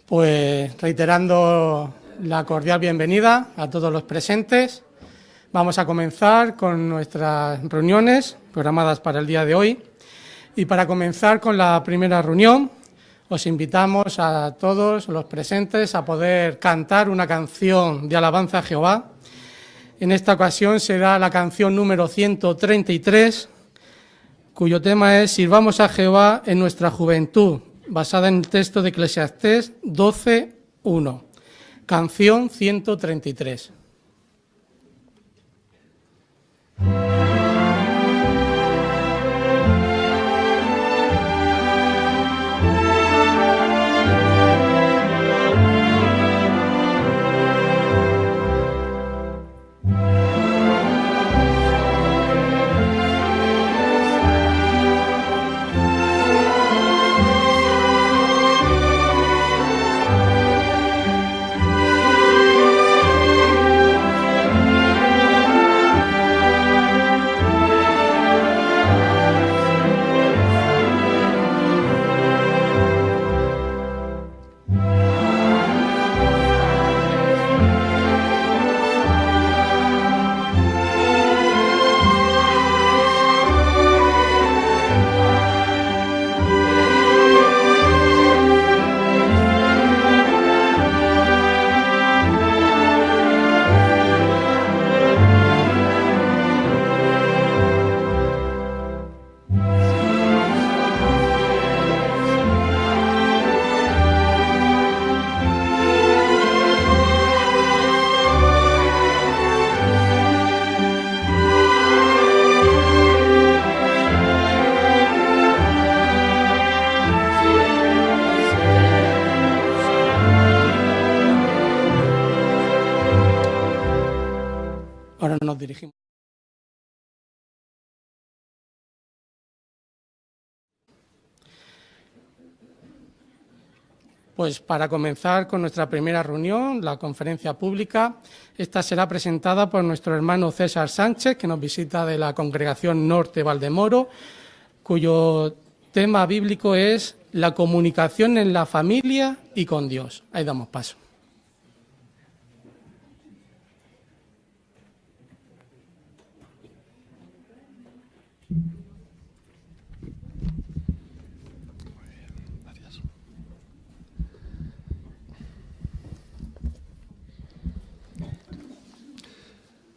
Pues reiterando la cordial bienvenida a todos los presentes, vamos a comenzar con nuestras reuniones programadas para el día de hoy. Y para comenzar con la primera reunión, os invitamos a todos los presentes a poder cantar una canción de alabanza a Jehová. En esta ocasión será la canción número 133, cuyo tema es Sirvamos a Jehová en nuestra juventud, basada en el texto de Eclesiastés 12:1. Canción 133. Ahora nos dirigimos. Pues para comenzar con nuestra primera reunión, la conferencia pública, esta será presentada por nuestro hermano César Sánchez, que nos visita de la Congregación Norte Valdemoro, cuyo tema bíblico es la comunicación en la familia y con Dios. Ahí damos paso.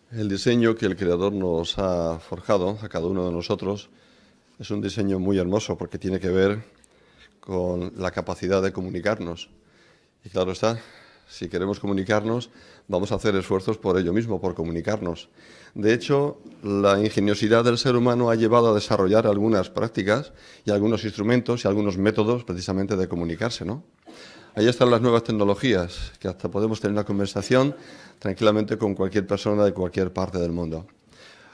El diseño que el Creador nos ha forjado a cada uno de nosotros es un diseño muy hermoso porque tiene que ver con la capacidad de comunicarnos. Y claro está, si queremos comunicarnos, vamos a hacer esfuerzos por ello mismo, por comunicarnos. De hecho, la ingeniosidad del ser humano ha llevado a desarrollar algunas prácticas y algunos instrumentos y algunos métodos precisamente de comunicarse, ¿no? Ahí están las nuevas tecnologías, que hasta podemos tener una conversación tranquilamente con cualquier persona de cualquier parte del mundo.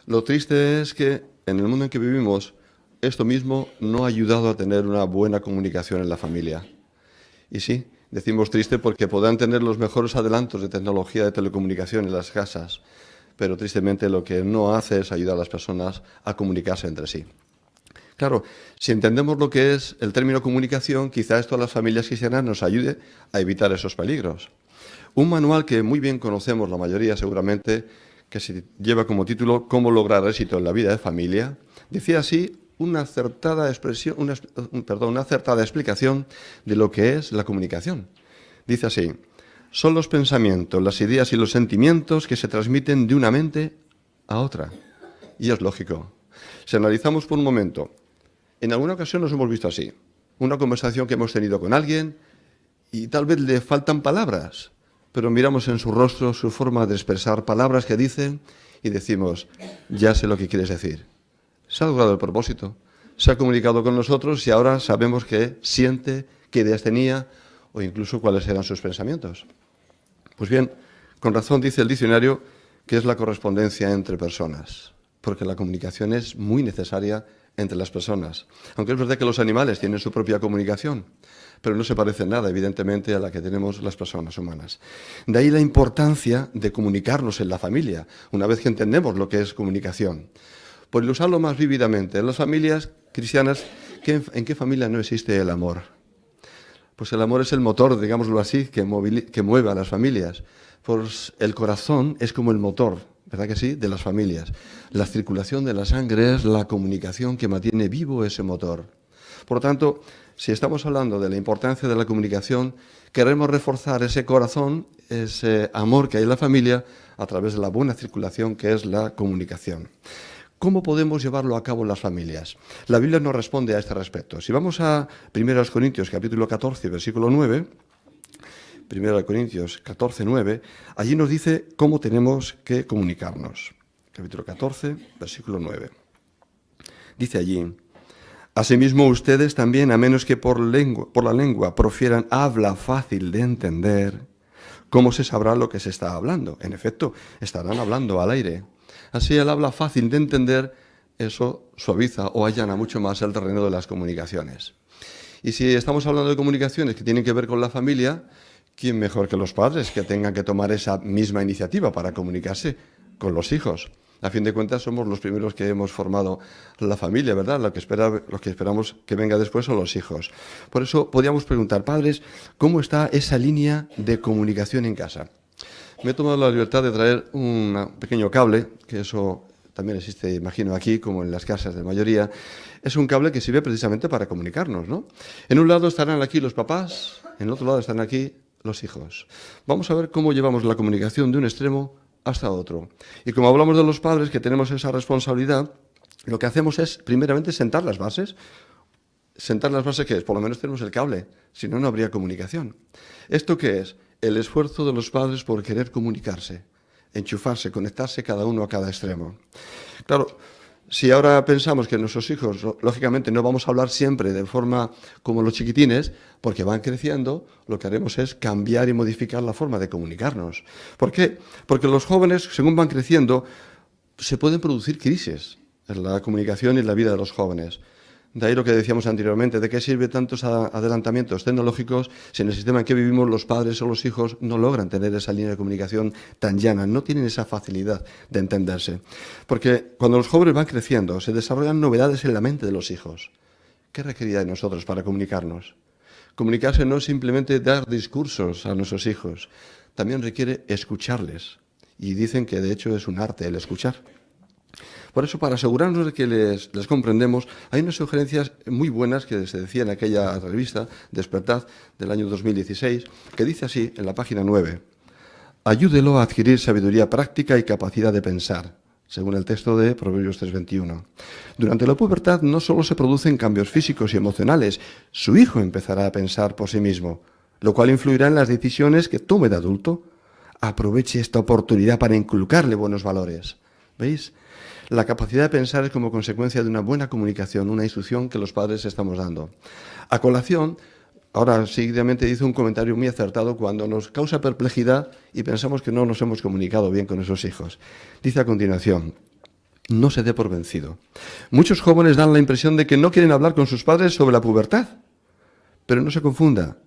Lo triste es que en el mundo en que vivimos, esto mismo no ha ayudado a tener una buena comunicación en la familia. Y sí, decimos triste porque podrán tener los mejores adelantos de tecnología de telecomunicación en las casas, pero tristemente lo que no hace es ayudar a las personas a comunicarse entre sí. Claro, si entendemos lo que es el término comunicación, quizá esto a las familias cristianas nos ayude a evitar esos peligros. Un manual que muy bien conocemos la mayoría seguramente, que se lleva como título Cómo lograr éxito en la vida de familia, decía así una acertada explicación de lo que es la comunicación. Dice así: son los pensamientos, las ideas y los sentimientos que se transmiten de una mente a otra. Y es lógico. Si analizamos por un momento, en alguna ocasión nos hemos visto así, una conversación que hemos tenido con alguien y tal vez le faltan palabras, pero miramos en su rostro, su forma de expresar palabras que dicen y decimos, ya sé lo que quieres decir. Se ha logrado el propósito, se ha comunicado con nosotros y ahora sabemos qué siente, qué ideas tenía o incluso cuáles eran sus pensamientos. Pues bien, con razón dice el diccionario que es la correspondencia entre personas, porque la comunicación es muy necesaria entre las personas. Aunque es verdad que los animales tienen su propia comunicación, pero no se parece en nada, evidentemente, a la que tenemos las personas humanas. De ahí la importancia de comunicarnos en la familia, una vez que entendemos lo que es comunicación. Por ilustrarlo más vívidamente, en las familias cristianas, ¿en qué familia no existe el amor? Pues el amor es el motor, digámoslo así, que mueve a las familias. Pues el corazón es como el motor, ¿verdad que sí?, de las familias. La circulación de la sangre es la comunicación que mantiene vivo ese motor. Por lo tanto, si estamos hablando de la importancia de la comunicación, queremos reforzar ese corazón, ese amor que hay en la familia, a través de la buena circulación que es la comunicación. ¿Cómo podemos llevarlo a cabo en las familias? La Biblia nos responde a este respecto. Si vamos a 1 Corintios capítulo 14, versículo 9, 1 Corintios 14, 9, allí nos dice cómo tenemos que comunicarnos. Capítulo 14, versículo 9. Dice allí: asimismo ustedes también, a menos que por la lengua profieran habla fácil de entender, ¿cómo se sabrá lo que se está hablando? En efecto, estarán hablando al aire. Así el habla fácil de entender, eso suaviza o allana mucho más el terreno de las comunicaciones. Y si estamos hablando de comunicaciones que tienen que ver con la familia, ¿quién mejor que los padres que tengan que tomar esa misma iniciativa para comunicarse con los hijos? A fin de cuentas, somos los primeros que hemos formado la familia, ¿verdad? Lo que esperamos que venga después son los hijos. Por eso podríamos preguntar, padres, ¿cómo está esa línea de comunicación en casa? Me he tomado la libertad de traer un pequeño cable, que eso también existe, imagino, aquí, como en las casas de mayoría. Es un cable que sirve precisamente para comunicarnos, ¿no? En un lado estarán aquí los papás, en el otro lado están aquí los hijos. Vamos a ver cómo llevamos la comunicación de un extremo hasta otro. Y como hablamos de los padres, que tenemos esa responsabilidad, lo que hacemos es, primeramente, sentar las bases. Sentar las bases, ¿qué es? Por lo menos tenemos el cable, si no, no habría comunicación. ¿Esto qué es? El esfuerzo de los padres por querer comunicarse, enchufarse, conectarse cada uno a cada extremo. Claro, si ahora pensamos que nuestros hijos, lógicamente, no vamos a hablar siempre de forma como los chiquitines, porque van creciendo, lo que haremos es cambiar y modificar la forma de comunicarnos. ¿Por qué? Porque los jóvenes, según van creciendo, se pueden producir crisis en la comunicación y en la vida de los jóvenes. De ahí lo que decíamos anteriormente, ¿de qué sirve tantos adelantamientos tecnológicos si en el sistema en que vivimos los padres o los hijos no logran tener esa línea de comunicación tan llana, no tienen esa facilidad de entenderse? Porque cuando los jóvenes van creciendo, se desarrollan novedades en la mente de los hijos. ¿Qué requerirá de nosotros para comunicarnos? Comunicarse no es simplemente dar discursos a nuestros hijos, también requiere escucharles. Y dicen que de hecho es un arte el escuchar. Por eso, para asegurarnos de que les comprendemos, hay unas sugerencias muy buenas que se decía en aquella revista, Despertad, del año 2016, que dice así, en la página 9, ayúdelo a adquirir sabiduría práctica y capacidad de pensar, según el texto de Proverbios 3:21. Durante la pubertad no solo se producen cambios físicos y emocionales, su hijo empezará a pensar por sí mismo, lo cual influirá en las decisiones que tome de adulto. Aproveche esta oportunidad para inculcarle buenos valores. ¿Veis? La capacidad de pensar es como consecuencia de una buena comunicación, una instrucción que los padres estamos dando. A colación, ahora seguidamente dice un comentario muy acertado cuando nos causa perplejidad y pensamos que no nos hemos comunicado bien con nuestros hijos. Dice a continuación, no se dé por vencido. Muchos jóvenes dan la impresión de que no quieren hablar con sus padres sobre la pubertad. Pero no se confunda.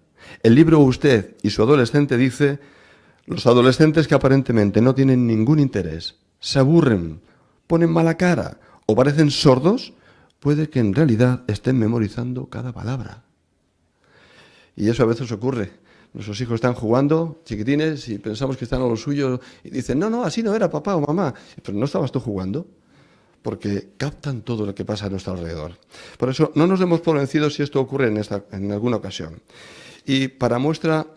El libro Usted y su adolescente dice, los adolescentes que aparentemente no tienen ningún interés, se aburren, ponen mala cara o parecen sordos, puede que en realidad estén memorizando cada palabra. Y eso a veces ocurre. Nuestros hijos están jugando, chiquitines, y pensamos que están a lo suyo y dicen, no, así no era papá o mamá. Pero no estabas tú jugando, porque captan todo lo que pasa a nuestro alrededor. Por eso no nos demos por vencidos si esto ocurre en alguna ocasión. Y para muestra,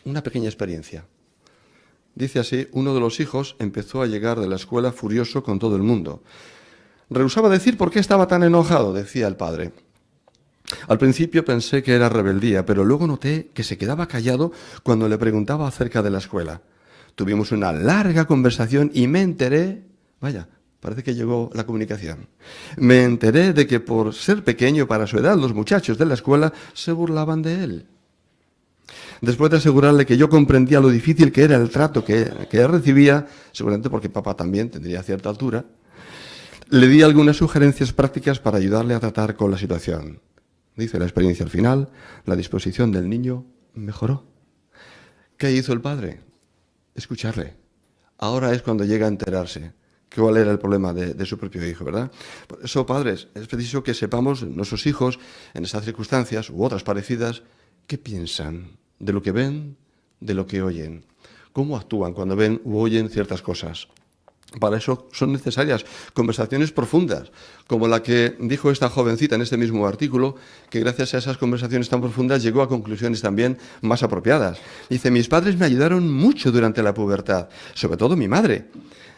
una pequeña experiencia. Dice así, uno de los hijos empezó a llegar de la escuela furioso con todo el mundo. Rehusaba decir por qué estaba tan enojado, decía el padre. Al principio pensé que era rebeldía, pero luego noté que se quedaba callado cuando le preguntaba acerca de la escuela. Tuvimos una larga conversación y me enteré, vaya, parece que llegó la comunicación. Me enteré de que por ser pequeño para su edad, los muchachos de la escuela se burlaban de él. Después de asegurarle que yo comprendía lo difícil que era el trato que él recibía, seguramente porque papá también tendría cierta altura, le di algunas sugerencias prácticas para ayudarle a tratar con la situación. Dice la experiencia al final, la disposición del niño mejoró. ¿Qué hizo el padre? Escucharle. Ahora es cuando llega a enterarse cuál era el problema de su propio hijo, ¿verdad? Por eso, padres, es preciso que sepamos, nuestros hijos, en esas circunstancias u otras parecidas, ¿Qué piensan de lo que ven, de lo que oyen? ¿Cómo actúan cuando ven u oyen ciertas cosas? Para eso son necesarias conversaciones profundas, como la que dijo esta jovencita en este mismo artículo, que gracias a esas conversaciones tan profundas llegó a conclusiones también más apropiadas. Dice, mis padres me ayudaron mucho durante la pubertad, sobre todo mi madre.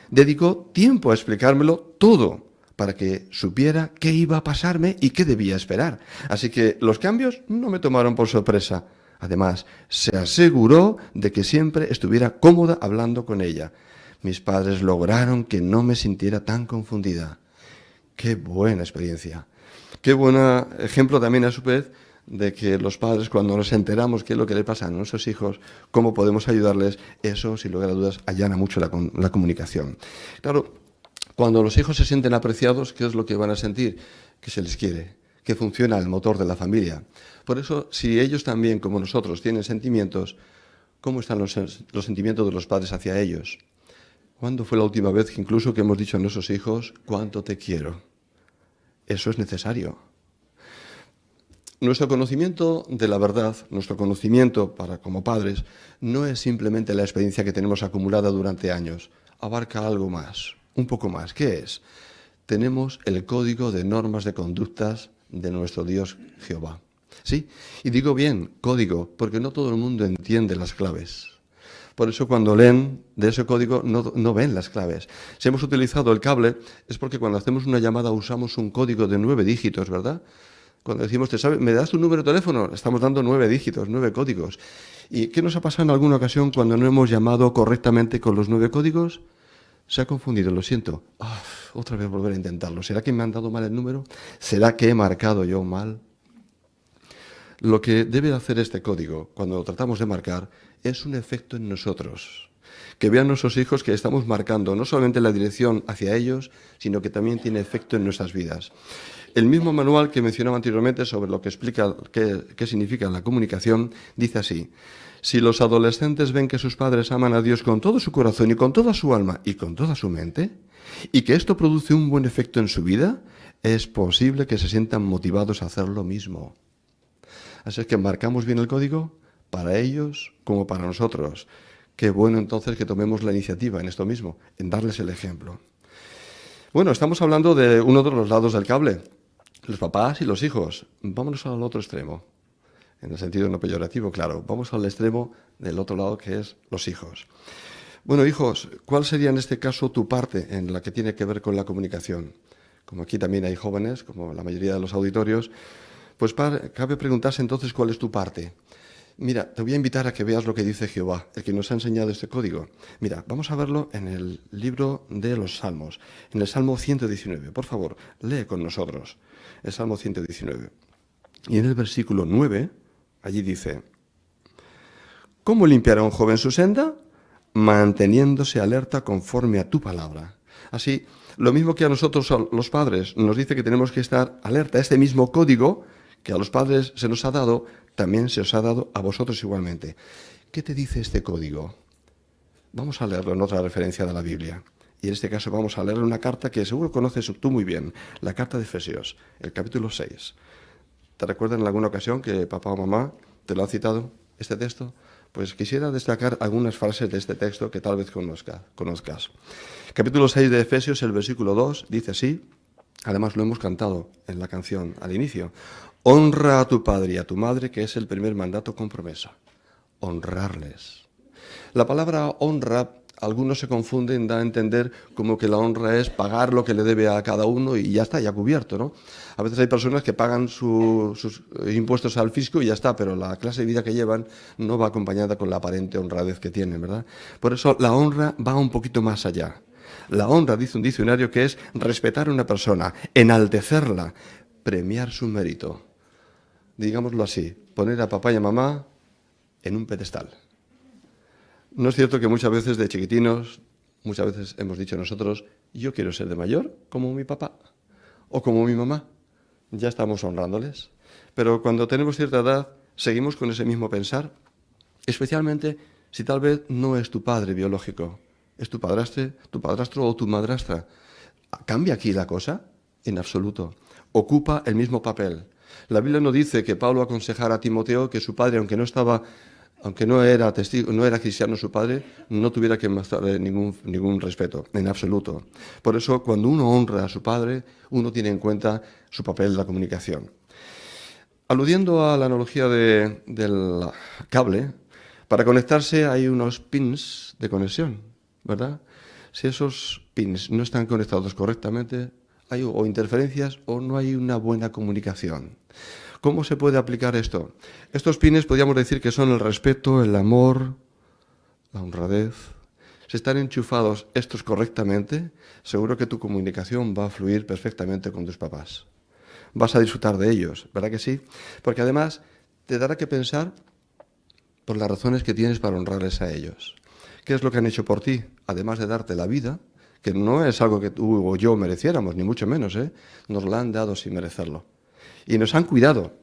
Dedicó tiempo a explicármelo todo, para que supiera qué iba a pasarme y qué debía esperar. Así que los cambios no me tomaron por sorpresa. Además, se aseguró de que siempre estuviera cómoda hablando con ella. Mis padres lograron que no me sintiera tan confundida. ¡Qué buena experiencia! ¡Qué buen ejemplo también a su vez de que los padres, cuando nos enteramos qué es lo que le pasa a nuestros hijos, cómo podemos ayudarles? Eso, sin lugar a dudas, allana mucho la comunicación. Claro, cuando los hijos se sienten apreciados, ¿qué es lo que van a sentir? Que se les quiere, que funciona el motor de la familia. Por eso, si ellos también, como nosotros, tienen sentimientos, ¿cómo están los sentimientos de los padres hacia ellos? ¿Cuándo fue la última vez que incluso que hemos dicho a nuestros hijos, cuánto te quiero? Eso es necesario. Nuestro conocimiento de la verdad, nuestro conocimiento como padres, no es simplemente la experiencia que tenemos acumulada durante años. Abarca algo más, un poco más. ¿Qué es? Tenemos el código de normas de conductas de nuestro Dios Jehová. ¿Sí? Y digo bien, código, porque no todo el mundo entiende las claves. Por eso cuando leen de ese código no ven las claves. Si hemos utilizado el cable es porque cuando hacemos una llamada usamos un código de 9 dígitos, ¿verdad? Cuando decimos, ¿me das tu número de teléfono? Estamos dando 9 dígitos, 9 códigos. ¿Y qué nos ha pasado en alguna ocasión cuando no hemos llamado correctamente con los 9 códigos? Se ha confundido, lo siento. Otra vez volver a intentarlo. ¿Será que me han dado mal el número? ¿Será que he marcado yo mal? Lo que debe hacer este código, cuando lo tratamos de marcar, es un efecto en nosotros. Que vean nuestros hijos que estamos marcando no solamente la dirección hacia ellos, sino que también tiene efecto en nuestras vidas. El mismo manual que mencionaba anteriormente sobre lo que explica qué significa la comunicación, dice así: si los adolescentes ven que sus padres aman a Dios con todo su corazón y con toda su alma y con toda su mente, y que esto produce un buen efecto en su vida, es posible que se sientan motivados a hacer lo mismo. Así es que marcamos bien el código para ellos como para nosotros. Qué bueno entonces que tomemos la iniciativa en esto mismo, en darles el ejemplo. Bueno, estamos hablando de uno de los lados del cable, los papás y los hijos. Vámonos al otro extremo, en el sentido no peyorativo, claro. Vamos al extremo del otro lado, que es los hijos. Bueno, hijos, ¿cuál sería en este caso tu parte en la que tiene que ver con la comunicación? Como aquí también hay jóvenes, como la mayoría de los auditorios, pues cabe preguntarse entonces cuál es tu parte. Mira, te voy a invitar a que veas lo que dice Jehová, el que nos ha enseñado este código. Mira, vamos a verlo en el libro de los Salmos, en el Salmo 119. Por favor, lee con nosotros el Salmo 119. Y en el versículo 9, allí dice: ¿cómo limpiará un joven su senda? Manteniéndose alerta conforme a tu palabra. Así, lo mismo que a nosotros, los padres, nos dice que tenemos que estar alerta. Este mismo código que a los padres se nos ha dado, también se os ha dado a vosotros igualmente. ¿Qué te dice este código? Vamos a leerlo en otra referencia de la Biblia. Y en este caso vamos a leer una carta que seguro conoces tú muy bien, la carta de Efesios, el capítulo 6. ¿Te recuerdas en alguna ocasión que papá o mamá te lo han citado, este texto? Pues quisiera destacar algunas frases de este texto que tal vez conozcas. Capítulo 6 de Efesios, el versículo 2, dice así, además lo hemos cantado en la canción al inicio: honra a tu padre y a tu madre, que es el primer mandato con promesa. Honrarles. La palabra honra, algunos se confunden, da a entender como que la honra es pagar lo que le debe a cada uno y ya está, ya cubierto, ¿no? A veces hay personas que pagan sus impuestos al fisco y ya está, pero la clase de vida que llevan no va acompañada con la aparente honradez que tienen, ¿verdad? Por eso la honra va un poquito más allá. La honra, dice un diccionario, que es respetar a una persona, enaltecerla, premiar su mérito. Digámoslo así, poner a papá y a mamá en un pedestal. ¿No es cierto que muchas veces de chiquitinos, muchas veces hemos dicho nosotros, yo quiero ser de mayor como mi papá o como mi mamá? Ya estamos honrándoles. Pero cuando tenemos cierta edad, seguimos con ese mismo pensar, especialmente si tal vez no es tu padre biológico, es tu padrastro o tu madrastra. ¿Cambia aquí la cosa? En absoluto. Ocupa el mismo papel. La Biblia no dice que Pablo aconsejara a Timoteo que su padre, aunque no era testigo, no era cristiano su padre, no tuviera que mostrarle ningún respeto, en absoluto. Por eso, cuando uno honra a su padre, uno tiene en cuenta su papel en la comunicación. Aludiendo a la analogía del cable, para conectarse hay unos pins de conexión, ¿verdad? Si esos pins no están conectados correctamente, hay o interferencias o no hay una buena comunicación. ¿Cómo se puede aplicar esto? Estos pines podríamos decir que son el respeto, el amor, la honradez. Si están enchufados estos correctamente, seguro que tu comunicación va a fluir perfectamente con tus papás. Vas a disfrutar de ellos, ¿verdad que sí? Porque además te dará que pensar por las razones que tienes para honrarles a ellos. ¿Qué es lo que han hecho por ti? Además de darte la vida, que no es algo que tú o yo mereciéramos, ni mucho menos, nos la han dado sin merecerlo. Y nos han cuidado.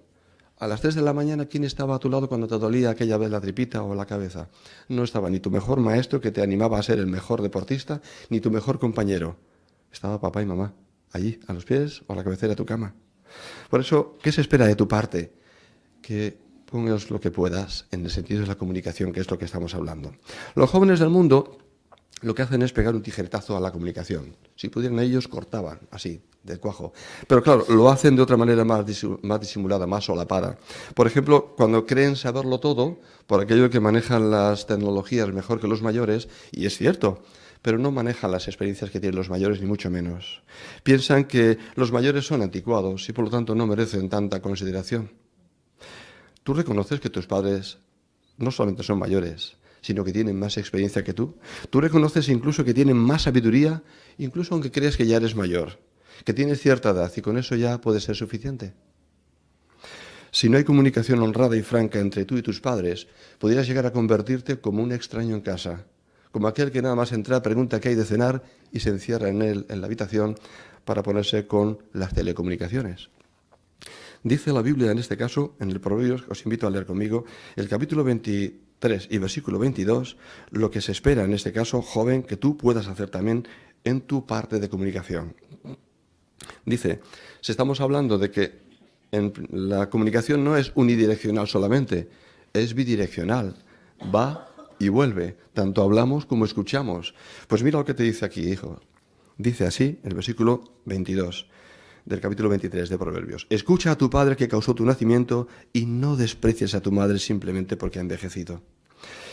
A las 3 de la mañana, ¿quién estaba a tu lado cuando te dolía aquella vez la tripita o la cabeza? No estaba ni tu mejor maestro que te animaba a ser el mejor deportista, ni tu mejor compañero. Estaba papá y mamá, allí, a los pies o a la cabecera de tu cama. Por eso, ¿qué se espera de tu parte? Que pongas lo que puedas en el sentido de la comunicación, que es lo que estamos hablando. Los jóvenes del mundo lo que hacen es pegar un tijeretazo a la comunicación. Si pudieran ellos, cortaban, así, del cuajo. Pero claro, lo hacen de otra manera más disimulada, más solapada. Por ejemplo, cuando creen saberlo todo, por aquello que manejan las tecnologías mejor que los mayores, y es cierto, pero no manejan las experiencias que tienen los mayores, ni mucho menos. Piensan que los mayores son anticuados y por lo tanto no merecen tanta consideración. Tú reconoces que tus padres no solamente son mayores, sino que tienen más experiencia que tú. Tú reconoces incluso que tienen más sabiduría, incluso aunque creas que ya eres mayor, que tienes cierta edad y con eso ya puede ser suficiente. Si no hay comunicación honrada y franca entre tú y tus padres, podrías llegar a convertirte como un extraño en casa, como aquel que nada más entra, pregunta qué hay de cenar y se encierra en la habitación para ponerse con las telecomunicaciones. Dice la Biblia en este caso, en el Proverbios, os invito a leer conmigo, el capítulo 23 y versículo 22, lo que se espera en este caso, joven, que tú puedas hacer también en tu parte de comunicación. Dice, si estamos hablando de que la comunicación no es unidireccional solamente, es bidireccional, va y vuelve, tanto hablamos como escuchamos. Pues mira lo que te dice aquí, hijo. Dice así, el versículo 22. Del capítulo 23 de Proverbios. Escucha a tu padre que causó tu nacimiento y no desprecies a tu madre simplemente porque ha envejecido.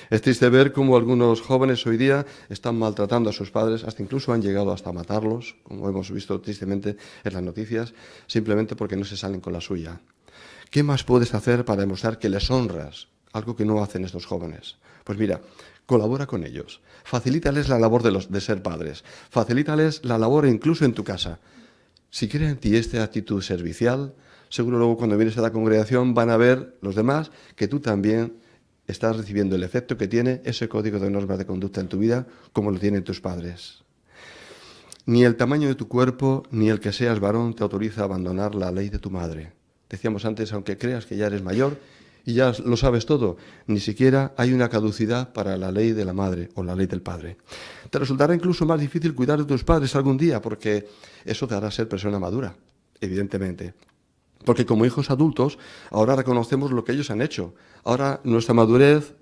Es triste ver cómo algunos jóvenes hoy día están maltratando a sus padres, hasta incluso han llegado hasta matarlos, como hemos visto tristemente en las noticias, simplemente porque no se salen con la suya. ¿Qué más puedes hacer para demostrar que les honras? Algo que no hacen estos jóvenes. Pues mira, colabora con ellos, facilítales la labor de ser padres, facilítales la labor incluso en tu casa. Si creen en ti esta actitud servicial, seguro luego cuando vienes a la congregación van a ver los demás que tú también estás recibiendo el efecto que tiene ese código de normas de conducta en tu vida como lo tienen tus padres. Ni el tamaño de tu cuerpo ni el que seas varón te autoriza a abandonar la ley de tu madre. Decíamos antes, aunque creas que ya eres mayor y ya lo sabes todo, ni siquiera hay una caducidad para la ley de la madre o la ley del padre. Te resultará incluso más difícil cuidar de tus padres algún día porque eso te hará ser persona madura, evidentemente. Porque como hijos adultos, ahora reconocemos lo que ellos han hecho. Ahora nuestra madurez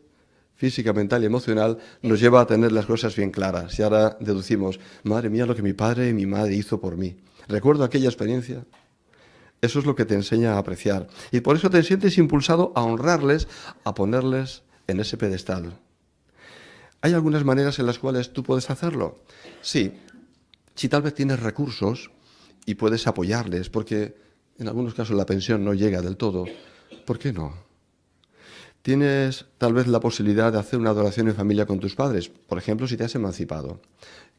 física, mental y emocional nos lleva a tener las cosas bien claras. Y ahora deducimos, madre mía, lo que mi padre y mi madre hizo por mí. ¿Recuerdo aquella experiencia? Eso es lo que te enseña a apreciar. Y por eso te sientes impulsado a honrarles, a ponerles en ese pedestal. ¿Hay algunas maneras en las cuales tú puedes hacerlo? Sí, si tal vez tienes recursos y puedes apoyarles, porque en algunos casos la pensión no llega del todo, ¿por qué no? Tienes tal vez la posibilidad de hacer una adoración en familia con tus padres, por ejemplo, si te has emancipado.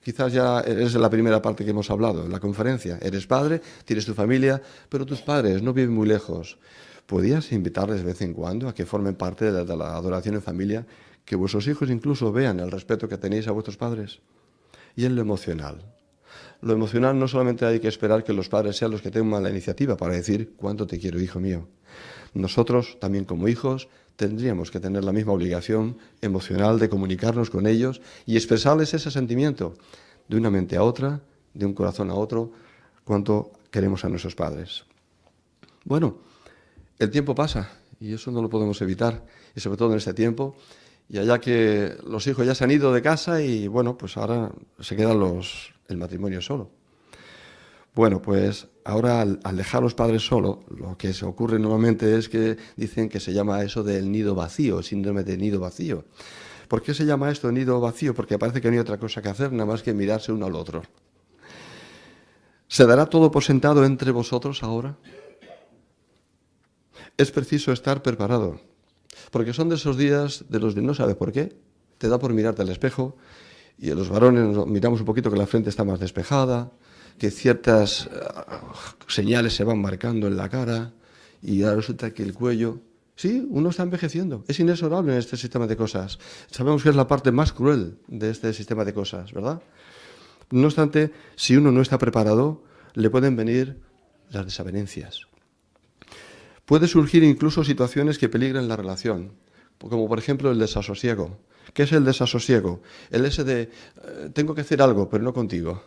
Quizás ya es la primera parte que hemos hablado en la conferencia. Eres padre, tienes tu familia, pero tus padres no viven muy lejos. ¿Podrías invitarles de vez en cuando a que formen parte de la adoración en familia? Que vuestros hijos incluso vean el respeto que tenéis a vuestros padres. Y en lo emocional. Lo emocional no solamente hay que esperar que los padres sean los que tengan la iniciativa para decir cuánto te quiero, hijo mío. Nosotros, también como hijos, tendríamos que tener la misma obligación emocional de comunicarnos con ellos y expresarles ese sentimiento de una mente a otra, de un corazón a otro, cuánto queremos a nuestros padres. Bueno, el tiempo pasa y eso no lo podemos evitar, y sobre todo en este tiempo, y allá que los hijos ya se han ido de casa y bueno, pues ahora se quedan el matrimonio solo. Bueno, pues ahora al dejar a los padres solos, lo que se ocurre normalmente es que dicen que se llama eso del nido vacío, síndrome de nido vacío. ¿Por qué se llama esto nido vacío? Porque parece que no hay otra cosa que hacer, nada más que mirarse uno al otro. ¿Se dará todo por sentado entre vosotros ahora? Es preciso estar preparado, porque son de esos días de los de no sabes por qué, te da por mirarte al espejo, y en los varones nos miramos un poquito que la frente está más despejada, que ciertas señales se van marcando en la cara, y ahora resulta que el cuello... Sí, uno está envejeciendo, es inexorable en este sistema de cosas. Sabemos que es la parte más cruel de este sistema de cosas, ¿verdad? No obstante, si uno no está preparado, le pueden venir las desavenencias. Puede surgir incluso situaciones que peligran la relación, como por ejemplo el desasosiego. ¿Qué es el desasosiego? El ese de, tengo que hacer algo, pero no contigo.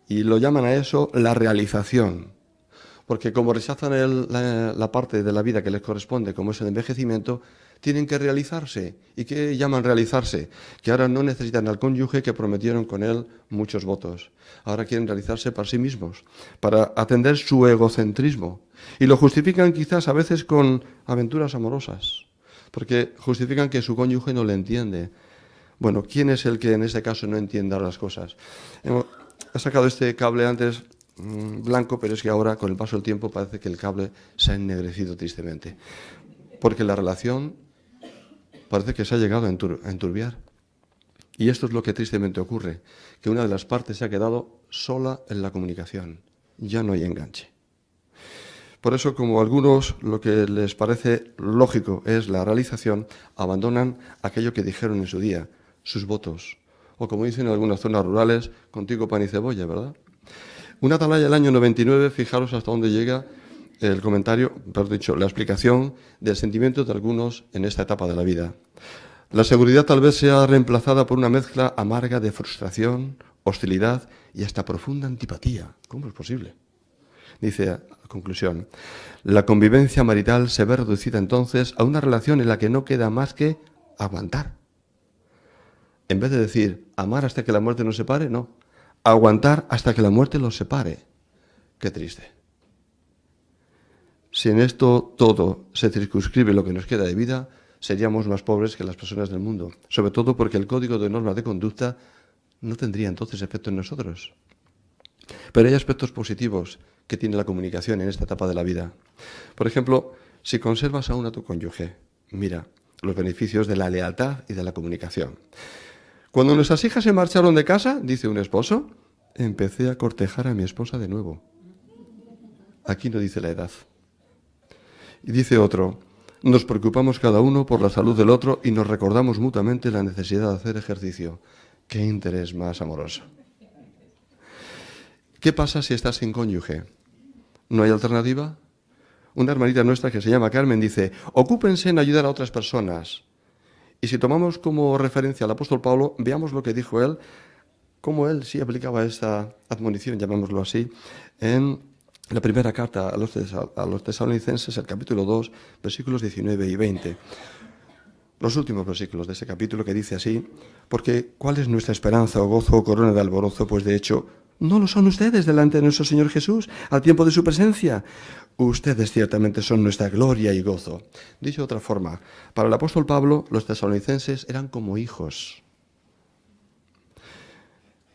Y lo llaman a eso la realización. Porque como rechazan la parte de la vida que les corresponde, como es el envejecimiento, tienen que realizarse. ¿Y qué llaman realizarse? Que ahora no necesitan al cónyuge que prometieron con él muchos votos. Ahora quieren realizarse para sí mismos, para atender su egocentrismo. Y lo justifican quizás a veces con aventuras amorosas, porque justifican que su cónyuge no le entiende. Bueno, ¿quién es el que en este caso no entienda las cosas? He sacado este cable antes blanco, pero es que ahora, con el paso del tiempo, parece que el cable se ha ennegrecido tristemente. Porque la relación parece que se ha llegado a enturbiar. Y esto es lo que tristemente ocurre, que una de las partes se ha quedado sola en la comunicación. Ya no hay enganche. Por eso, como algunos lo que les parece lógico es la realización, abandonan aquello que dijeron en su día, sus votos. O como dicen en algunas zonas rurales, contigo pan y cebolla, ¿verdad? Una atalaya del año 99, fijaros hasta dónde llega el comentario, perdón dicho, la explicación del sentimiento de algunos en esta etapa de la vida. La seguridad tal vez sea reemplazada por una mezcla amarga de frustración, hostilidad y hasta profunda antipatía. ¿Cómo es posible? Dice a conclusión, la convivencia marital se ve reducida entonces a una relación en la que no queda más que aguantar. En vez de decir, amar hasta que la muerte nos separe, no. Aguantar hasta que la muerte los separe. Qué triste. Si en esto todo se circunscribe lo que nos queda de vida, seríamos más pobres que las personas del mundo. Sobre todo porque el código de normas de conducta no tendría entonces efecto en nosotros. Pero hay aspectos positivos que tiene la comunicación en esta etapa de la vida. Por ejemplo, si conservas aún a tu cónyuge, mira los beneficios de la lealtad y de la comunicación. Cuando nuestras hijas se marcharon de casa, dice un esposo, empecé a cortejar a mi esposa de nuevo. Aquí no dice la edad. Y dice otro, nos preocupamos cada uno por la salud del otro y nos recordamos mutuamente la necesidad de hacer ejercicio. ¡Qué interés más amoroso! ¿Qué pasa si estás sin cónyuge? ¿No hay alternativa? Una hermanita nuestra que se llama Carmen dice, ocúpense en ayudar a otras personas. Y si tomamos como referencia al apóstol Pablo, veamos lo que dijo él, cómo él sí aplicaba esta admonición, llamémoslo así, en la primera carta a los tesalonicenses, el capítulo 2, versículos 19 y 20. Los últimos versículos de ese capítulo que dice así, porque ¿cuál es nuestra esperanza o gozo o corona de alborozo? Pues de hecho, no lo son ustedes delante de nuestro Señor Jesús, al tiempo de su presencia. Ustedes ciertamente son nuestra gloria y gozo. Dicho de otra forma, para el apóstol Pablo, los tesalonicenses eran como hijos.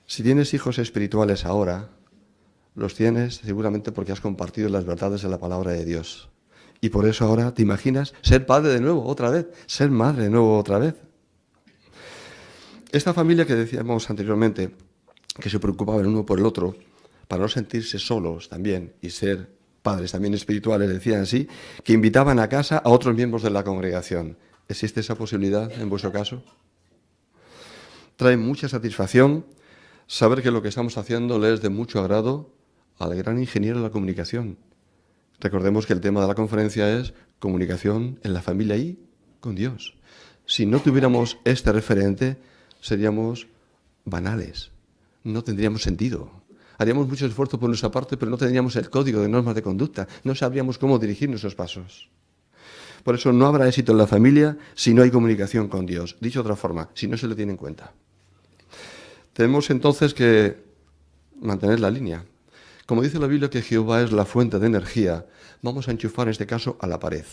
Si tienes hijos espirituales ahora, los tienes seguramente porque has compartido las verdades de la palabra de Dios. Y por eso ahora te imaginas ser padre de nuevo, otra vez, ser madre de nuevo, otra vez. Esta familia que decíamos anteriormente, que se preocupaban uno por el otro, para no sentirse solos también y ser padres también espirituales, decían así, que invitaban a casa a otros miembros de la congregación. ¿Existe esa posibilidad en vuestro caso? Trae mucha satisfacción saber que lo que estamos haciendo le es de mucho agrado al gran ingeniero de la comunicación. Recordemos que el tema de la conferencia es comunicación en la familia y con Dios. Si no tuviéramos este referente, seríamos banales. No tendríamos sentido. Haríamos mucho esfuerzo por nuestra parte, pero no tendríamos el código de normas de conducta. No sabríamos cómo dirigir nuestros pasos. Por eso no habrá éxito en la familia si no hay comunicación con Dios. Dicho de otra forma, si no se le tiene en cuenta. Tenemos entonces que mantener la línea. Como dice la Biblia que Jehová es la fuente de energía, vamos a enchufar en este caso a la pared,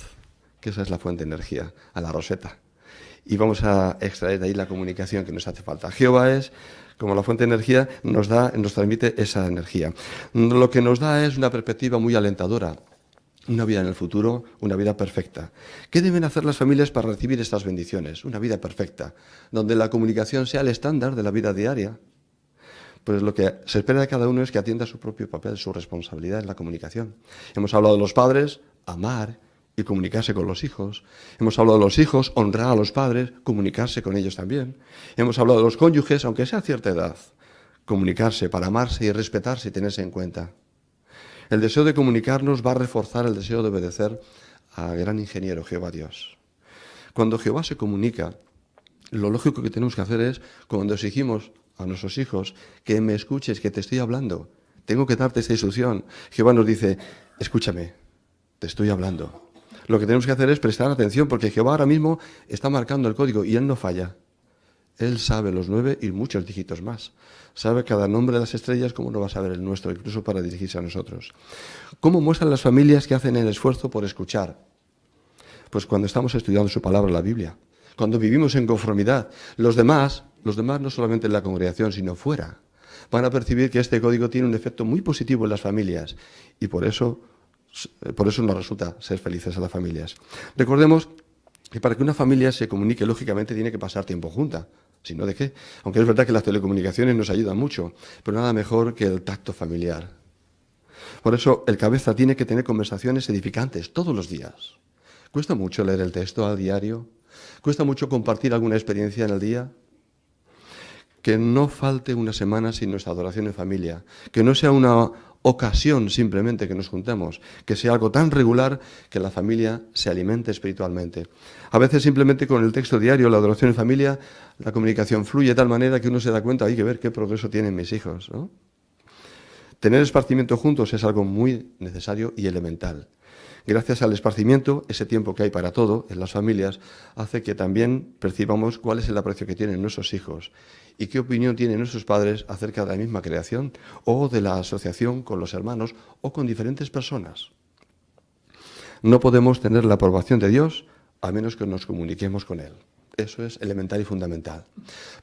que esa es la fuente de energía, a la roseta. Y vamos a extraer de ahí la comunicación que nos hace falta. Jehová es, como la fuente de energía, nos transmite esa energía. Lo que nos da es una perspectiva muy alentadora, una vida en el futuro, una vida perfecta. ¿Qué deben hacer las familias para recibir estas bendiciones? Una vida perfecta, donde la comunicación sea el estándar de la vida diaria. Pues lo que se espera de cada uno es que atienda su propio papel, su responsabilidad en la comunicación. Hemos hablado de los padres, amar y comunicarse con los hijos. Hemos hablado de los hijos, honrar a los padres, comunicarse con ellos también. Hemos hablado de los cónyuges, aunque sea a cierta edad, comunicarse para amarse y respetarse y tenerse en cuenta. El deseo de comunicarnos va a reforzar el deseo de obedecer al gran ingeniero Jehová Dios. Cuando Jehová se comunica, lo lógico que tenemos que hacer es, cuando exigimos a nuestros hijos que me escuches, que te estoy hablando, tengo que darte esta instrucción. Jehová nos dice, escúchame, te estoy hablando. Lo que tenemos que hacer es prestar atención, porque Jehová ahora mismo está marcando el código y Él no falla. Él sabe los 9 y muchos dígitos más. Sabe cada nombre de las estrellas, como no va a saber el nuestro, incluso para dirigirse a nosotros. ¿Cómo muestran las familias que hacen el esfuerzo por escuchar? Pues cuando estamos estudiando su palabra, la Biblia. Cuando vivimos en conformidad. Los demás no solamente en la congregación, sino fuera, van a percibir que este código tiene un efecto muy positivo en las familias. Y por eso nos resulta ser felices a las familias. Recordemos que para que una familia se comunique, lógicamente tiene que pasar tiempo junta. Si no, ¿de qué? Aunque es verdad que las telecomunicaciones nos ayudan mucho, pero nada mejor que el tacto familiar. Por eso el cabeza tiene que tener conversaciones edificantes todos los días. ¿Cuesta mucho leer el texto al diario? ¿Cuesta mucho compartir alguna experiencia en el día? Que no falte una semana sin nuestra adoración en familia, que no sea una ocasión simplemente que nos juntemos, que sea algo tan regular que la familia se alimente espiritualmente. A veces simplemente con el texto diario, la adoración en familia, la comunicación fluye de tal manera que uno se da cuenta, hay que ver qué progreso tienen mis hijos, ¿no? Tener esparcimiento juntos es algo muy necesario y elemental. Gracias al esparcimiento, ese tiempo que hay para todo en las familias, hace que también percibamos cuál es el aprecio que tienen nuestros hijos y qué opinión tienen nuestros padres acerca de la misma creación o de la asociación con los hermanos o con diferentes personas. No podemos tener la aprobación de Dios a menos que nos comuniquemos con Él. Eso es elemental y fundamental.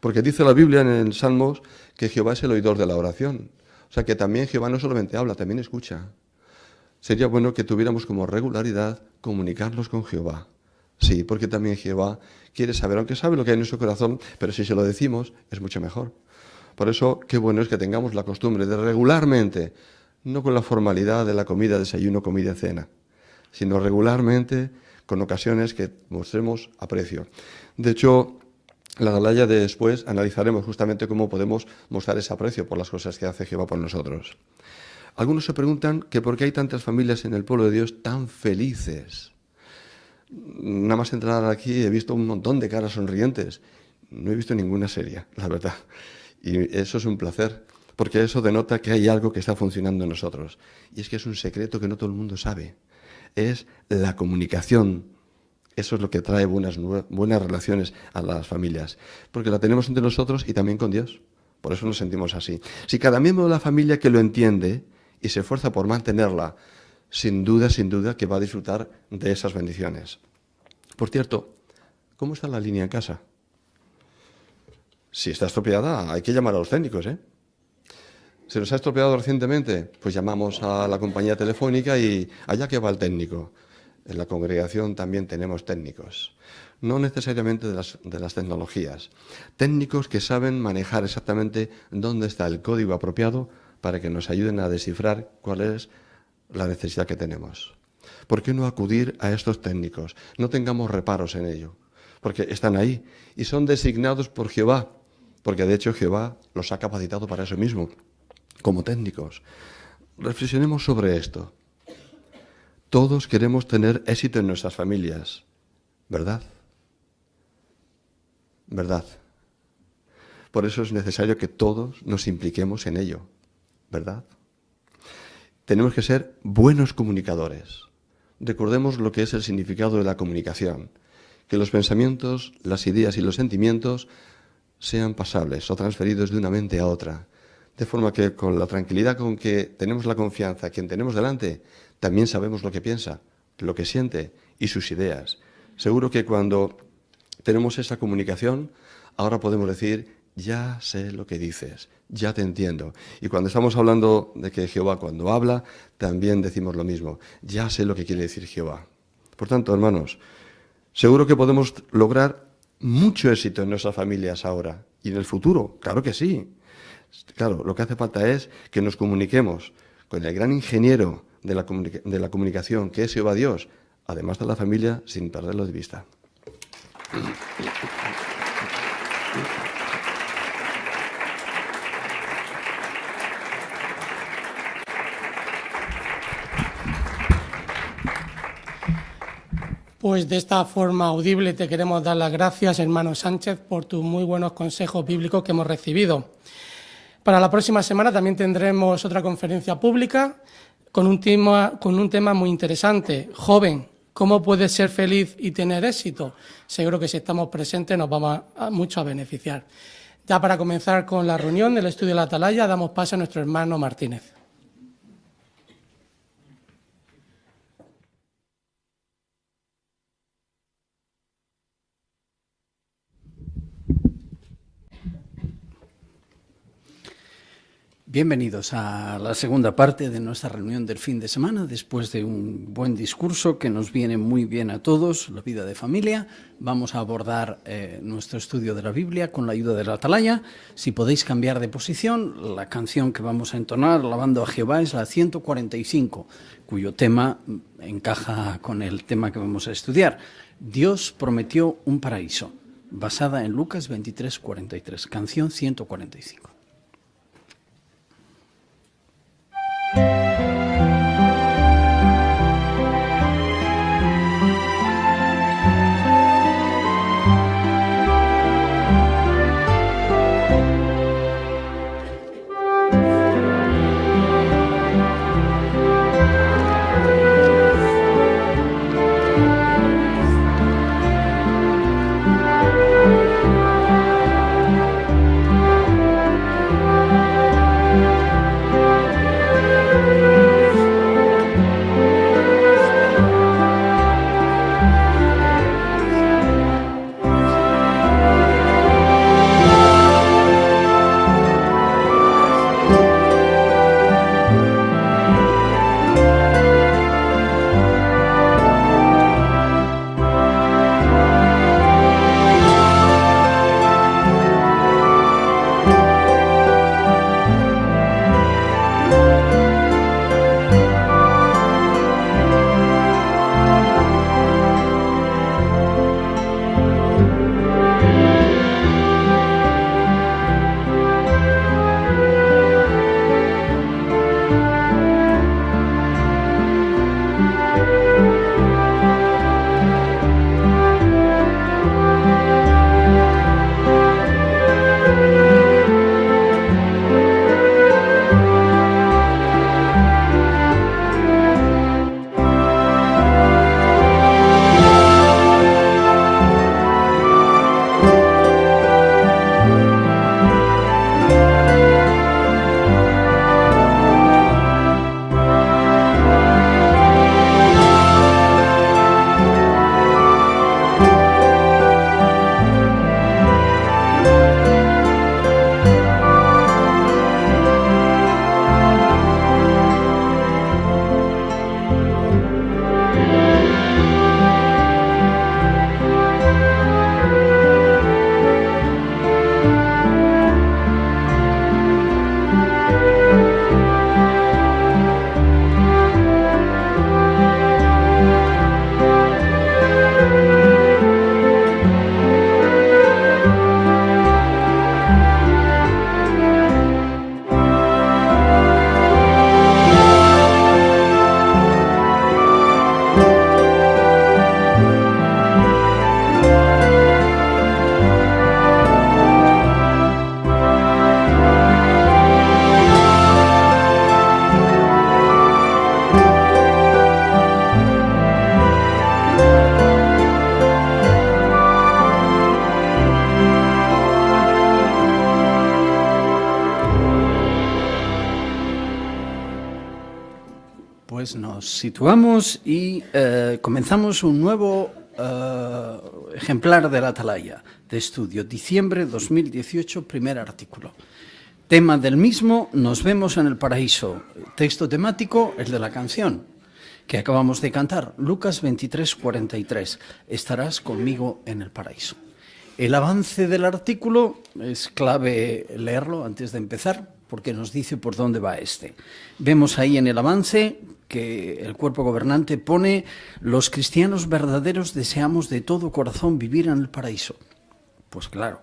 Porque dice la Biblia en el Salmos que Jehová es el oidor de la oración. O sea que también Jehová no solamente habla, también escucha. Sería bueno que tuviéramos como regularidad comunicarnos con Jehová. Sí, porque también Jehová quiere saber, aunque sabe lo que hay en nuestro corazón, pero si se lo decimos es mucho mejor. Por eso, qué bueno es que tengamos la costumbre de regularmente, no con la formalidad de la comida, desayuno, comida, cena, sino regularmente con ocasiones que mostremos aprecio. De hecho, la Atalaya de después analizaremos justamente cómo podemos mostrar ese aprecio por las cosas que hace Jehová por nosotros. Algunos se preguntan que por qué hay tantas familias en el pueblo de Dios tan felices. Nada más entrar aquí he visto un montón de caras sonrientes. No he visto ninguna seria, la verdad. Y eso es un placer, porque eso denota que hay algo que está funcionando en nosotros. Y es que es un secreto que no todo el mundo sabe. Es la comunicación. Eso es lo que trae buenas relaciones a las familias. Porque la tenemos entre nosotros y también con Dios. Por eso nos sentimos así. Si cada miembro de la familia que lo entiende y se esfuerza por mantenerla, sin duda que va a disfrutar de esas bendiciones. Por cierto, ¿cómo está la línea en casa? Si está estropeada, hay que llamar a los técnicos, ¿eh? ¿Se nos ha estropeado recientemente? Pues llamamos a la compañía telefónica y allá que va el técnico. En la congregación también tenemos técnicos. No necesariamente de las tecnologías. Técnicos que saben manejar exactamente dónde está el código apropiado para que nos ayuden a descifrar cuál es la necesidad que tenemos. ¿Por qué no acudir a estos técnicos? No tengamos reparos en ello, porque están ahí y son designados por Jehová, porque de hecho Jehová los ha capacitado para eso mismo, como técnicos. Reflexionemos sobre esto. Todos queremos tener éxito en nuestras familias, ¿verdad? ¿Verdad? Por eso es necesario que todos nos impliquemos en ello, ¿verdad? Tenemos que ser buenos comunicadores. Recordemos lo que es el significado de la comunicación, que los pensamientos, las ideas y los sentimientos sean pasables o transferidos de una mente a otra, de forma que con la tranquilidad con que tenemos la confianza a quien tenemos delante, también sabemos lo que piensa, lo que siente y sus ideas. Seguro que cuando tenemos esa comunicación, ahora podemos decir, ya sé lo que dices, ya te entiendo. Y cuando estamos hablando de que Jehová cuando habla, también decimos lo mismo, ya sé lo que quiere decir Jehová. Por tanto, hermanos, seguro que podemos lograr mucho éxito en nuestras familias ahora y en el futuro, claro que sí. Claro, lo que hace falta es que nos comuniquemos con el gran ingeniero de la comunicación, que es Jehová Dios, además de la familia, sin perderlo de vista. Pues de esta forma audible te queremos dar las gracias, hermano Sánchez, por tus muy buenos consejos bíblicos que hemos recibido. Para la próxima semana también tendremos otra conferencia pública con un tema muy interesante. Joven, ¿cómo puedes ser feliz y tener éxito? Seguro que si estamos presentes nos vamos mucho a beneficiar. Ya para comenzar con la reunión del estudio de la Atalaya, damos paso a nuestro hermano Martínez. Bienvenidos a la segunda parte de nuestra reunión del fin de semana. Después de un buen discurso que nos viene muy bien a todos, la vida de familia, vamos a abordar nuestro estudio de la Biblia con la ayuda de la Atalaya. Si podéis cambiar de posición, la canción que vamos a entonar, alabando a Jehová, es la 145, cuyo tema encaja con el tema que vamos a estudiar. Dios prometió un paraíso, basada en Lucas 23:43, canción 145. Nos situamos y comenzamos un nuevo ejemplar de la Atalaya de estudio, diciembre 2018, primer artículo. Tema del mismo, nos vemos en el paraíso. Texto temático, el de la canción que acabamos de cantar, Lucas 23, 43. Estarás conmigo en el paraíso. El avance del artículo es clave leerlo antes de empezar, porque nos dice por dónde va este. Vemos ahí en el avance que el cuerpo gobernante pone: los cristianos verdaderos deseamos de todo corazón vivir en el paraíso. Pues claro,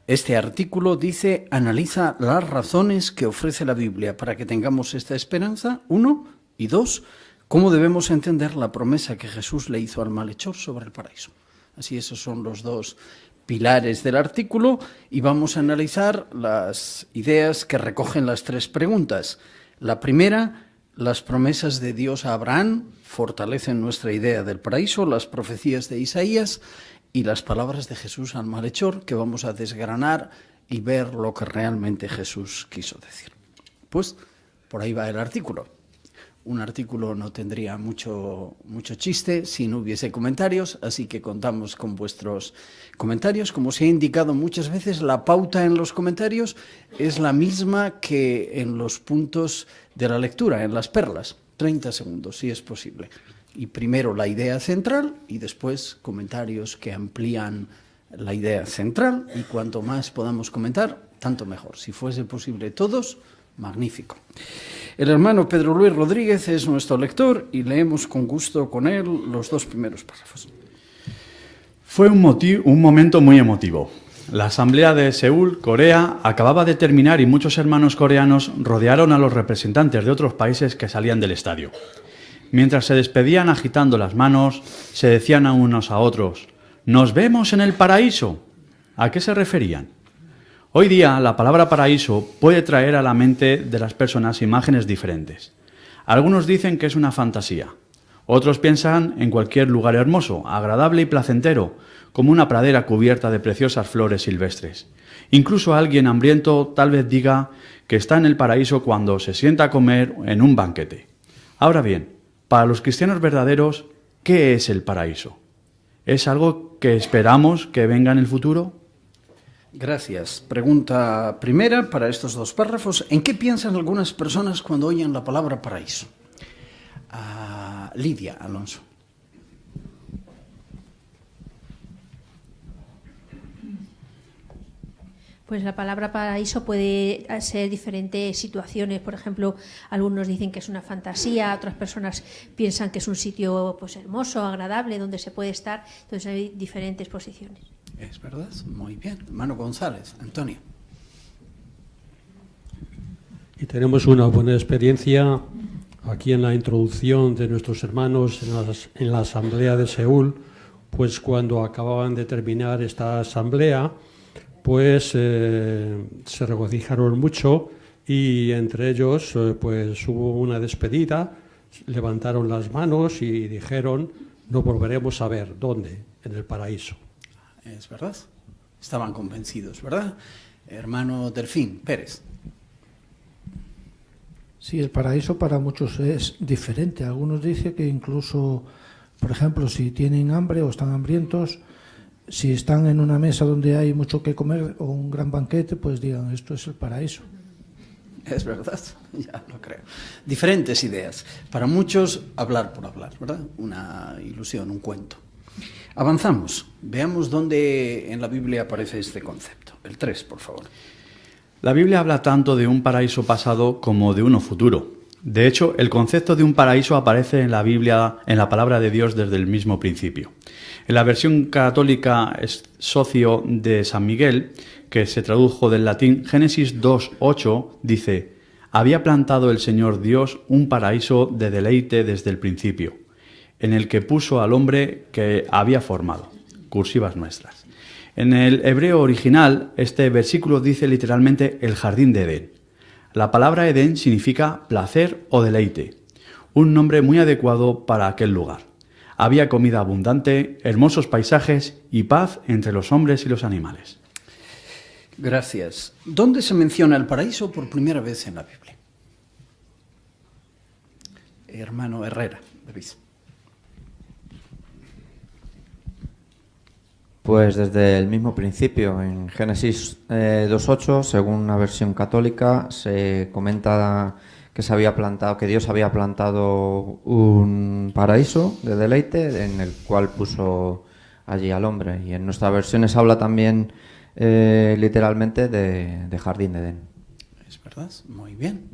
este artículo dice, analiza las razones que ofrece la Biblia para que tengamos esta esperanza, 1, y 2, cómo debemos entender la promesa que Jesús le hizo al malhechor sobre el paraíso. Así, esos son los dos pilares del artículo, y vamos a analizar las ideas que recogen las tres preguntas. La primera, las promesas de Dios a Abraham fortalecen nuestra idea del paraíso, las profecías de Isaías y las palabras de Jesús al malhechor, que vamos a desgranar y ver lo que realmente Jesús quiso decir. Pues por ahí va el artículo. Un artículo no tendría mucho chiste si no hubiese comentarios, así que contamos con vuestros comentarios. Como se ha indicado muchas veces, la pauta en los comentarios es la misma que en los puntos de la lectura, en las perlas. 30 segundos, si es posible. Y primero la idea central y después comentarios que amplían la idea central. Y cuanto más podamos comentar, tanto mejor. Si fuese posible todos, magnífico. El hermano Pedro Luis Rodríguez es nuestro lector y leemos con gusto con él los dos primeros párrafos. Fue un momento muy emotivo. La asamblea de Seúl, Corea, acababa de terminar y muchos hermanos coreanos rodearon a los representantes de otros países que salían del estadio. Mientras se despedían agitando las manos, se decían a unos a otros: «¡Nos vemos en el paraíso!». ¿A qué se referían? Hoy día, la palabra paraíso puede traer a la mente de las personas imágenes diferentes. Algunos dicen que es una fantasía. Otros piensan en cualquier lugar hermoso, agradable y placentero, como una pradera cubierta de preciosas flores silvestres. Incluso alguien hambriento tal vez diga que está en el paraíso cuando se sienta a comer en un banquete. Ahora bien, para los cristianos verdaderos, ¿qué es el paraíso? ¿Es algo que esperamos que venga en el futuro? Gracias. Pregunta primera para estos dos párrafos. ¿En qué piensan algunas personas cuando oyen la palabra paraíso? Lidia Alonso. Pues la palabra paraíso puede ser diferentes situaciones. Por ejemplo, algunos dicen que es una fantasía, otras personas piensan que es un sitio pues hermoso, agradable, donde se puede estar. Entonces hay diferentes posiciones. Es verdad, muy bien. Hermano González, Antonio. Y tenemos una buena experiencia aquí en la introducción de nuestros hermanos en la asamblea de Seúl, pues cuando acababan de terminar esta asamblea, pues se regocijaron mucho y entre ellos pues hubo una despedida, levantaron las manos y dijeron: «No volveremos a ver». ¿Dónde? En el paraíso. Es verdad. Estaban convencidos, ¿verdad? Hermano Delfín Pérez. Sí, el paraíso para muchos es diferente. Algunos dicen que incluso, por ejemplo, si tienen hambre o están hambrientos, si están en una mesa donde hay mucho que comer o un gran banquete, pues digan: esto es el paraíso. Es verdad, ya lo creo. Diferentes ideas. Para muchos, hablar por hablar, ¿verdad? Una ilusión, un cuento. Avanzamos. Veamos dónde en la Biblia aparece este concepto. El 3, por favor. La Biblia habla tanto de un paraíso pasado como de uno futuro. De hecho, el concepto de un paraíso aparece en la Biblia, en la palabra de Dios, desde el mismo principio. En la versión católica Socio de San Miguel, que se tradujo del latín, Génesis 2:8 dice: «Había plantado el Señor Dios un paraíso de deleite desde el principio, en el que puso al hombre que había formado». Cursivas nuestras. En el hebreo original, este versículo dice literalmente el jardín de Edén. La palabra Edén significa placer o deleite, un nombre muy adecuado para aquel lugar. Había comida abundante, hermosos paisajes y paz entre los hombres y los animales. Gracias. ¿Dónde se menciona el paraíso por primera vez en la Biblia? Hermano Herrera, David. Pues desde el mismo principio, en Génesis 2.8, según una versión católica, se comenta que Dios había plantado un paraíso de deleite en el cual puso allí al hombre. Y en nuestras versiones habla también literalmente de jardín de Edén. Es verdad, muy bien.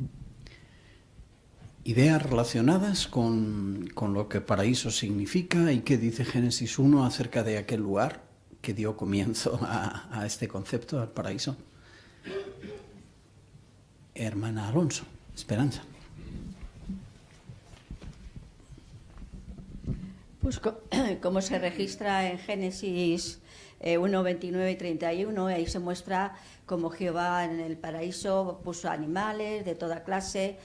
Ideas relacionadas con lo que paraíso significa y qué dice Génesis 1 acerca de aquel lugar que dio comienzo a este concepto, al paraíso. Hermana Alonso, Esperanza. Pues como se registra en Génesis 1, 29 y 31, ahí se muestra cómo Jehová en el paraíso puso animales de toda clase,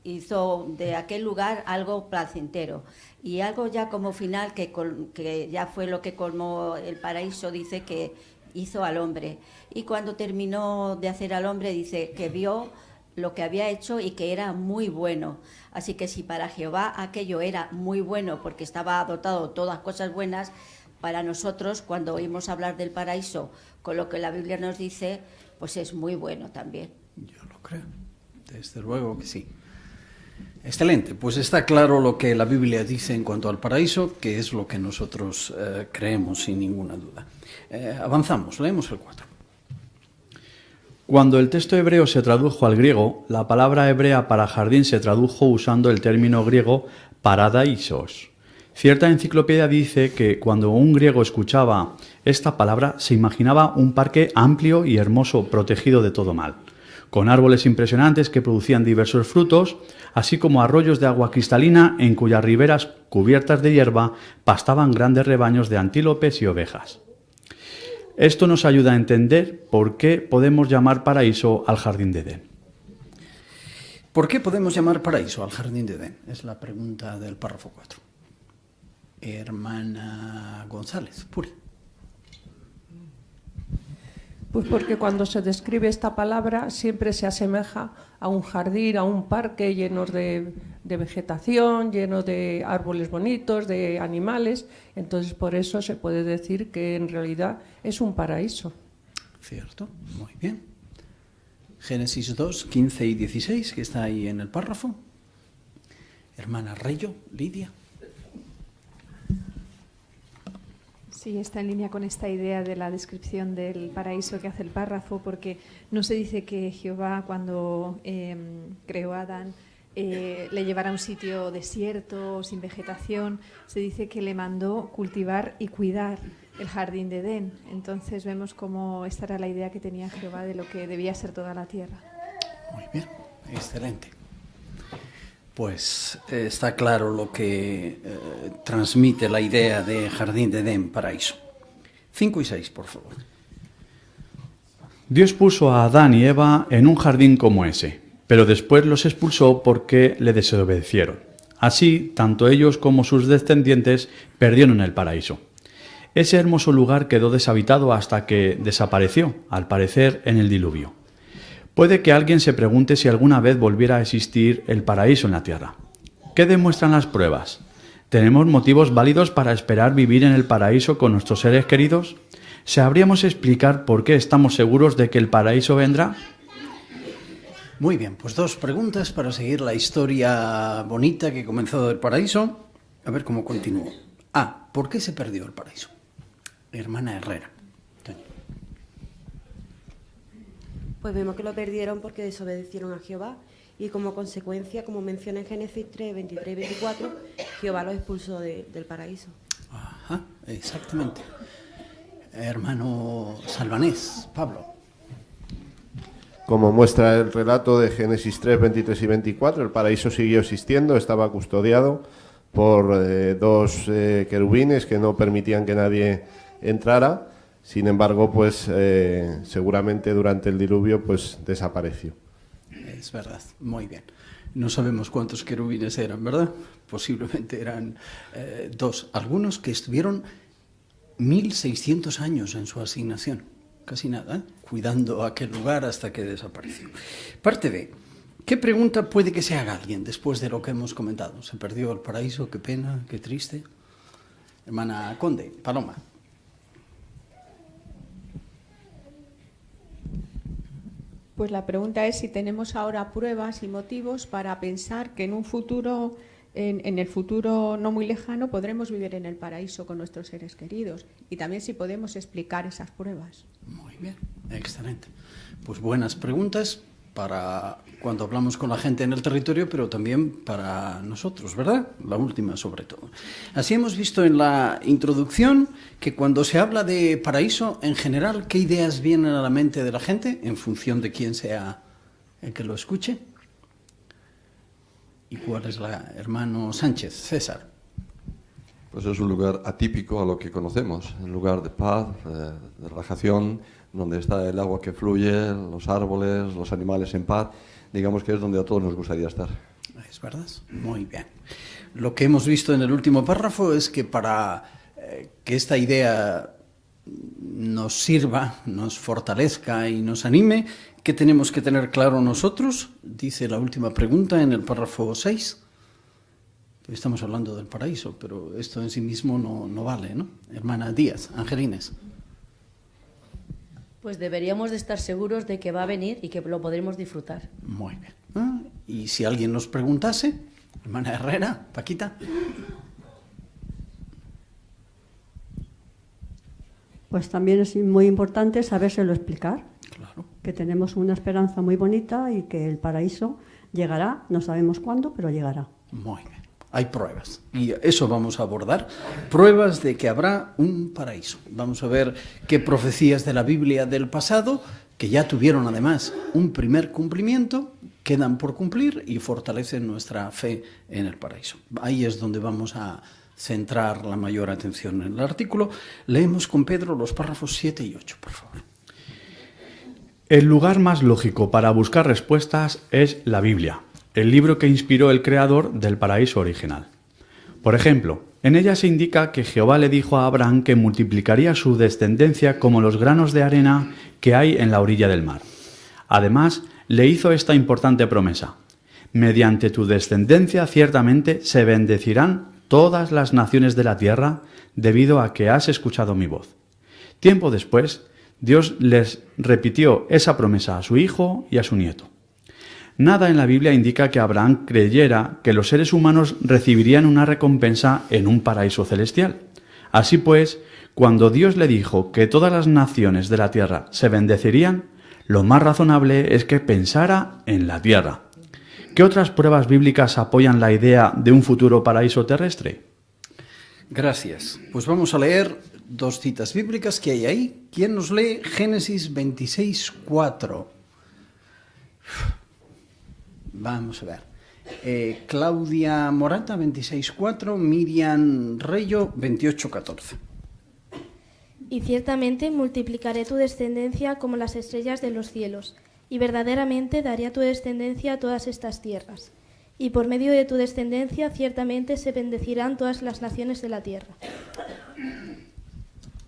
hizo de aquel lugar algo placentero. Y algo ya como final, que ya fue lo que colmó el paraíso, dice que hizo al hombre. Y cuando terminó de hacer al hombre, dice que vio lo que había hecho y que era muy bueno. Así que si para Jehová aquello era muy bueno porque estaba dotado de todas cosas buenas, para nosotros, cuando oímos hablar del paraíso, con lo que la Biblia nos dice, pues es muy bueno también. Yo lo creo, desde luego que sí. Excelente, pues está claro lo que la Biblia dice en cuanto al paraíso, que es lo que nosotros creemos sin ninguna duda. Avanzamos, leemos el 4. Cuando el texto hebreo se tradujo al griego, la palabra hebrea para jardín se tradujo usando el término griego paradisos. Cierta enciclopedia dice que cuando un griego escuchaba esta palabra se imaginaba un parque amplio y hermoso protegido de todo mal, con árboles impresionantes que producían diversos frutos, así como arroyos de agua cristalina en cuyas riberas cubiertas de hierba pastaban grandes rebaños de antílopes y ovejas. Esto nos ayuda a entender por qué podemos llamar paraíso al jardín de Edén. ¿Por qué podemos llamar paraíso al jardín de Edén? Es la pregunta del párrafo 4. Hermana González, Puri. Pues porque cuando se describe esta palabra siempre se asemeja a un jardín, a un parque lleno de vegetación, lleno de árboles bonitos, de animales. Entonces por eso se puede decir que en realidad es un paraíso. Cierto, muy bien. Génesis 2, 15 y 16, que está ahí en el párrafo. Hermana Reyo, Lidia. Sí, está en línea con esta idea de la descripción del paraíso que hace el párrafo, porque no se dice que Jehová, cuando creó a Adán, le llevara a un sitio desierto, sin vegetación. Se dice que le mandó cultivar y cuidar el jardín de Edén. Entonces vemos cómo esta era la idea que tenía Jehová de lo que debía ser toda la tierra. Muy bien, excelente. Pues está claro lo que transmite la idea de jardín de Edén, paraíso. 5 y 6, por favor. Dios puso a Adán y Eva en un jardín como ese, pero después los expulsó porque le desobedecieron. Así, tanto ellos como sus descendientes perdieron el paraíso. Ese hermoso lugar quedó deshabitado hasta que desapareció, al parecer en el diluvio. Puede que alguien se pregunte si alguna vez volviera a existir el paraíso en la tierra. ¿Qué demuestran las pruebas? ¿Tenemos motivos válidos para esperar vivir en el paraíso con nuestros seres queridos? ¿Sabríamos explicar por qué estamos seguros de que el paraíso vendrá? Muy bien, pues 2 preguntas para seguir la historia bonita que comenzó del paraíso. A ver cómo continuó. A, ¿por qué se perdió el paraíso? Hermana Herrera. Pues vemos que lo perdieron porque desobedecieron a Jehová y como consecuencia, como menciona en Génesis 3, 23 y 24, Jehová los expulsó del paraíso. Ajá, exactamente. Hermano Salvanés, Pablo. Como muestra el relato de Génesis 3, 23 y 24, el paraíso siguió existiendo, estaba custodiado por 2 querubines que no permitían que nadie entrara. Sin embargo, pues seguramente durante el diluvio pues desapareció. Es verdad, muy bien. No sabemos cuántos querubines eran, ¿verdad? Posiblemente eran 2. Algunos que estuvieron 1600 años en su asignación, casi nada, cuidando aquel lugar hasta que desapareció. Parte B. ¿Qué pregunta puede que se haga alguien después de lo que hemos comentado? ¿Se perdió el paraíso? Qué pena, qué triste. Hermana Conde, Paloma. Pues la pregunta es si tenemos ahora pruebas y motivos para pensar que en un futuro, en el futuro no muy lejano, podremos vivir en el paraíso con nuestros seres queridos. Y también si podemos explicar esas pruebas. Muy bien, excelente. Pues buenas preguntas para cuando hablamos con la gente en el territorio, pero también para nosotros, ¿verdad? La última sobre todo. Así hemos visto en la introducción que cuando se habla de paraíso, en general, ¿qué ideas vienen a la mente de la gente en función de quién sea el que lo escuche? ¿Y cuál es la, hermano Sánchez, César? Pues es un lugar atípico a lo que conocemos, un lugar de paz, de relajación, donde está el agua que fluye, los árboles, los animales en paz. Digamos que es donde a todos nos gustaría estar. Es verdad, muy bien. Lo que hemos visto en el último párrafo es que para que esta idea nos sirva, nos fortalezca y nos anime, ¿qué tenemos que tener claro nosotros? Dice la última pregunta en el párrafo 6. Estamos hablando del paraíso, pero esto en sí mismo no vale, ¿no? Hermana Díaz, Angelines. Pues deberíamos de estar seguros de que va a venir y que lo podremos disfrutar. Muy bien. Y si alguien nos preguntase, hermana Herrera, Paquita. Pues también es muy importante sabérselo explicar. Claro. Que tenemos una esperanza muy bonita y que el paraíso llegará, no sabemos cuándo, pero llegará. Muy bien. Hay pruebas, y eso vamos a abordar, pruebas de que habrá un paraíso. Vamos a ver qué profecías de la Biblia del pasado, que ya tuvieron además un primer cumplimiento, quedan por cumplir y fortalecen nuestra fe en el paraíso. Ahí es donde vamos a centrar la mayor atención en el artículo. Leemos con Pedro los párrafos 7 y 8, por favor. El lugar más lógico para buscar respuestas es la Biblia, el libro que inspiró el creador del paraíso original. Por ejemplo, en ella se indica que Jehová le dijo a Abraham que multiplicaría su descendencia como los granos de arena que hay en la orilla del mar. Además, le hizo esta importante promesa: mediante tu descendencia ciertamente se bendecirán todas las naciones de la tierra, debido a que has escuchado mi voz. Tiempo después, Dios les repitió esa promesa a su hijo y a su nieto. Nada en la Biblia indica que Abraham creyera que los seres humanos recibirían una recompensa en un paraíso celestial. Así pues, cuando Dios le dijo que todas las naciones de la tierra se bendecirían, lo más razonable es que pensara en la tierra. ¿Qué otras pruebas bíblicas apoyan la idea de un futuro paraíso terrestre? Gracias. Pues vamos a leer dos citas bíblicas que hay ahí. ¿Quién nos lee Génesis 26:4? Vamos a ver. Claudia Morata, 26:4, Miriam Reyo, 28:14. Y ciertamente multiplicaré tu descendencia como las estrellas de los cielos, y verdaderamente daré a tu descendencia a todas estas tierras. Y por medio de tu descendencia ciertamente se bendecirán todas las naciones de la tierra.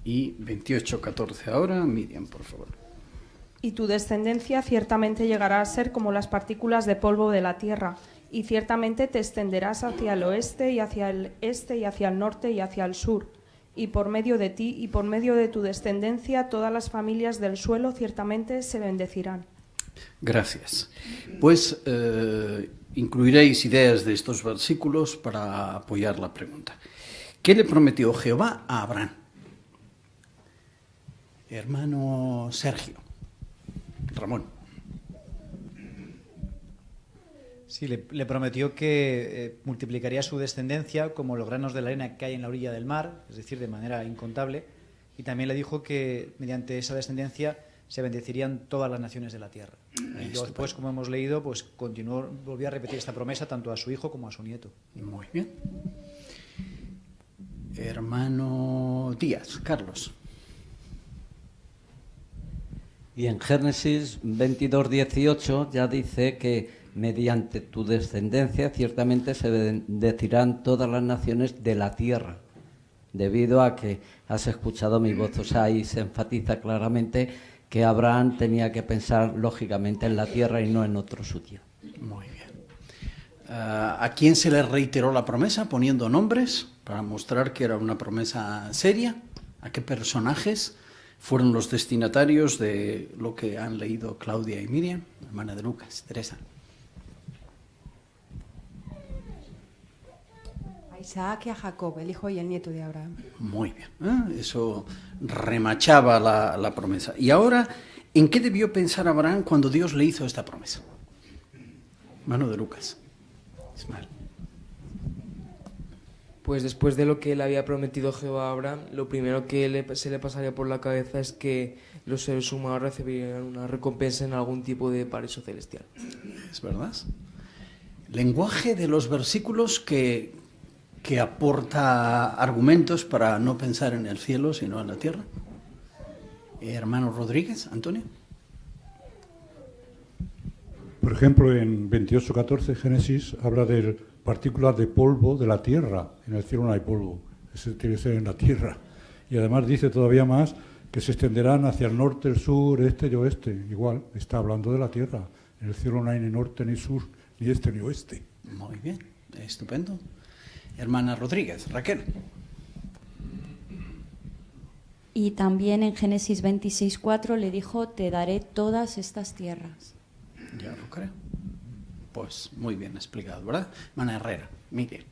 Y 28:14 ahora, Miriam, por favor. Y tu descendencia ciertamente llegará a ser como las partículas de polvo de la tierra, y ciertamente te extenderás hacia el oeste y hacia el este y hacia el norte y hacia el sur. Y por medio de ti y por medio de tu descendencia todas las familias del suelo ciertamente se bendecirán. Gracias. Pues incluiréis ideas de estos versículos para apoyar la pregunta. ¿Qué le prometió Jehová a Abraham? Hermano Sergio. Ramón. Sí, le prometió que multiplicaría su descendencia como los granos de la arena que hay en la orilla del mar, es decir, de manera incontable, y también le dijo que mediante esa descendencia se bendecirían todas las naciones de la tierra. Y después, como hemos leído, pues volvió a repetir esta promesa tanto a su hijo como a su nieto. Muy bien. Hermano Díaz, Carlos. Y en Génesis 22:18 ya dice que mediante tu descendencia ciertamente se bendecirán todas las naciones de la tierra, debido a que has escuchado mi voz. O sea, ahí se enfatiza claramente que Abraham tenía que pensar lógicamente en la tierra y no en otro sitio. Muy bien. ¿A quién se le reiteró la promesa poniendo nombres para mostrar que era una promesa seria? ¿A qué personajes fueron los destinatarios de lo que han leído Claudia y Miriam? Hermana de Lucas, Teresa. A Isaac y a Jacob, el hijo y el nieto de Abraham. Muy bien. Eso remachaba la promesa. Y ahora, ¿en qué debió pensar Abraham cuando Dios le hizo esta promesa? Hermano de Lucas. Ismael. Pues después de lo que le había prometido Jehová a Abraham, lo primero que se le pasaría por la cabeza es que los seres humanos recibirían una recompensa en algún tipo de paraíso celestial. Es verdad. Lenguaje de los versículos que aporta argumentos para no pensar en el cielo, sino en la tierra. Hermano Rodríguez, Antonio. Por ejemplo, en 28:14 Génesis habla de partículas de polvo de la tierra. En el cielo no hay polvo, ese tiene que ser en la tierra. Y además dice todavía más que se extenderán hacia el norte, el sur, este y oeste. Igual, está hablando de la tierra. En el cielo no hay ni norte, ni sur, ni este, ni oeste. Muy bien, estupendo. Hermana Rodríguez, Raquel. Y también en Génesis 26:4 le dijo, te daré todas estas tierras. Ya lo creo. Pues muy bien explicado, ¿verdad? Hermana Herrera, Miguel.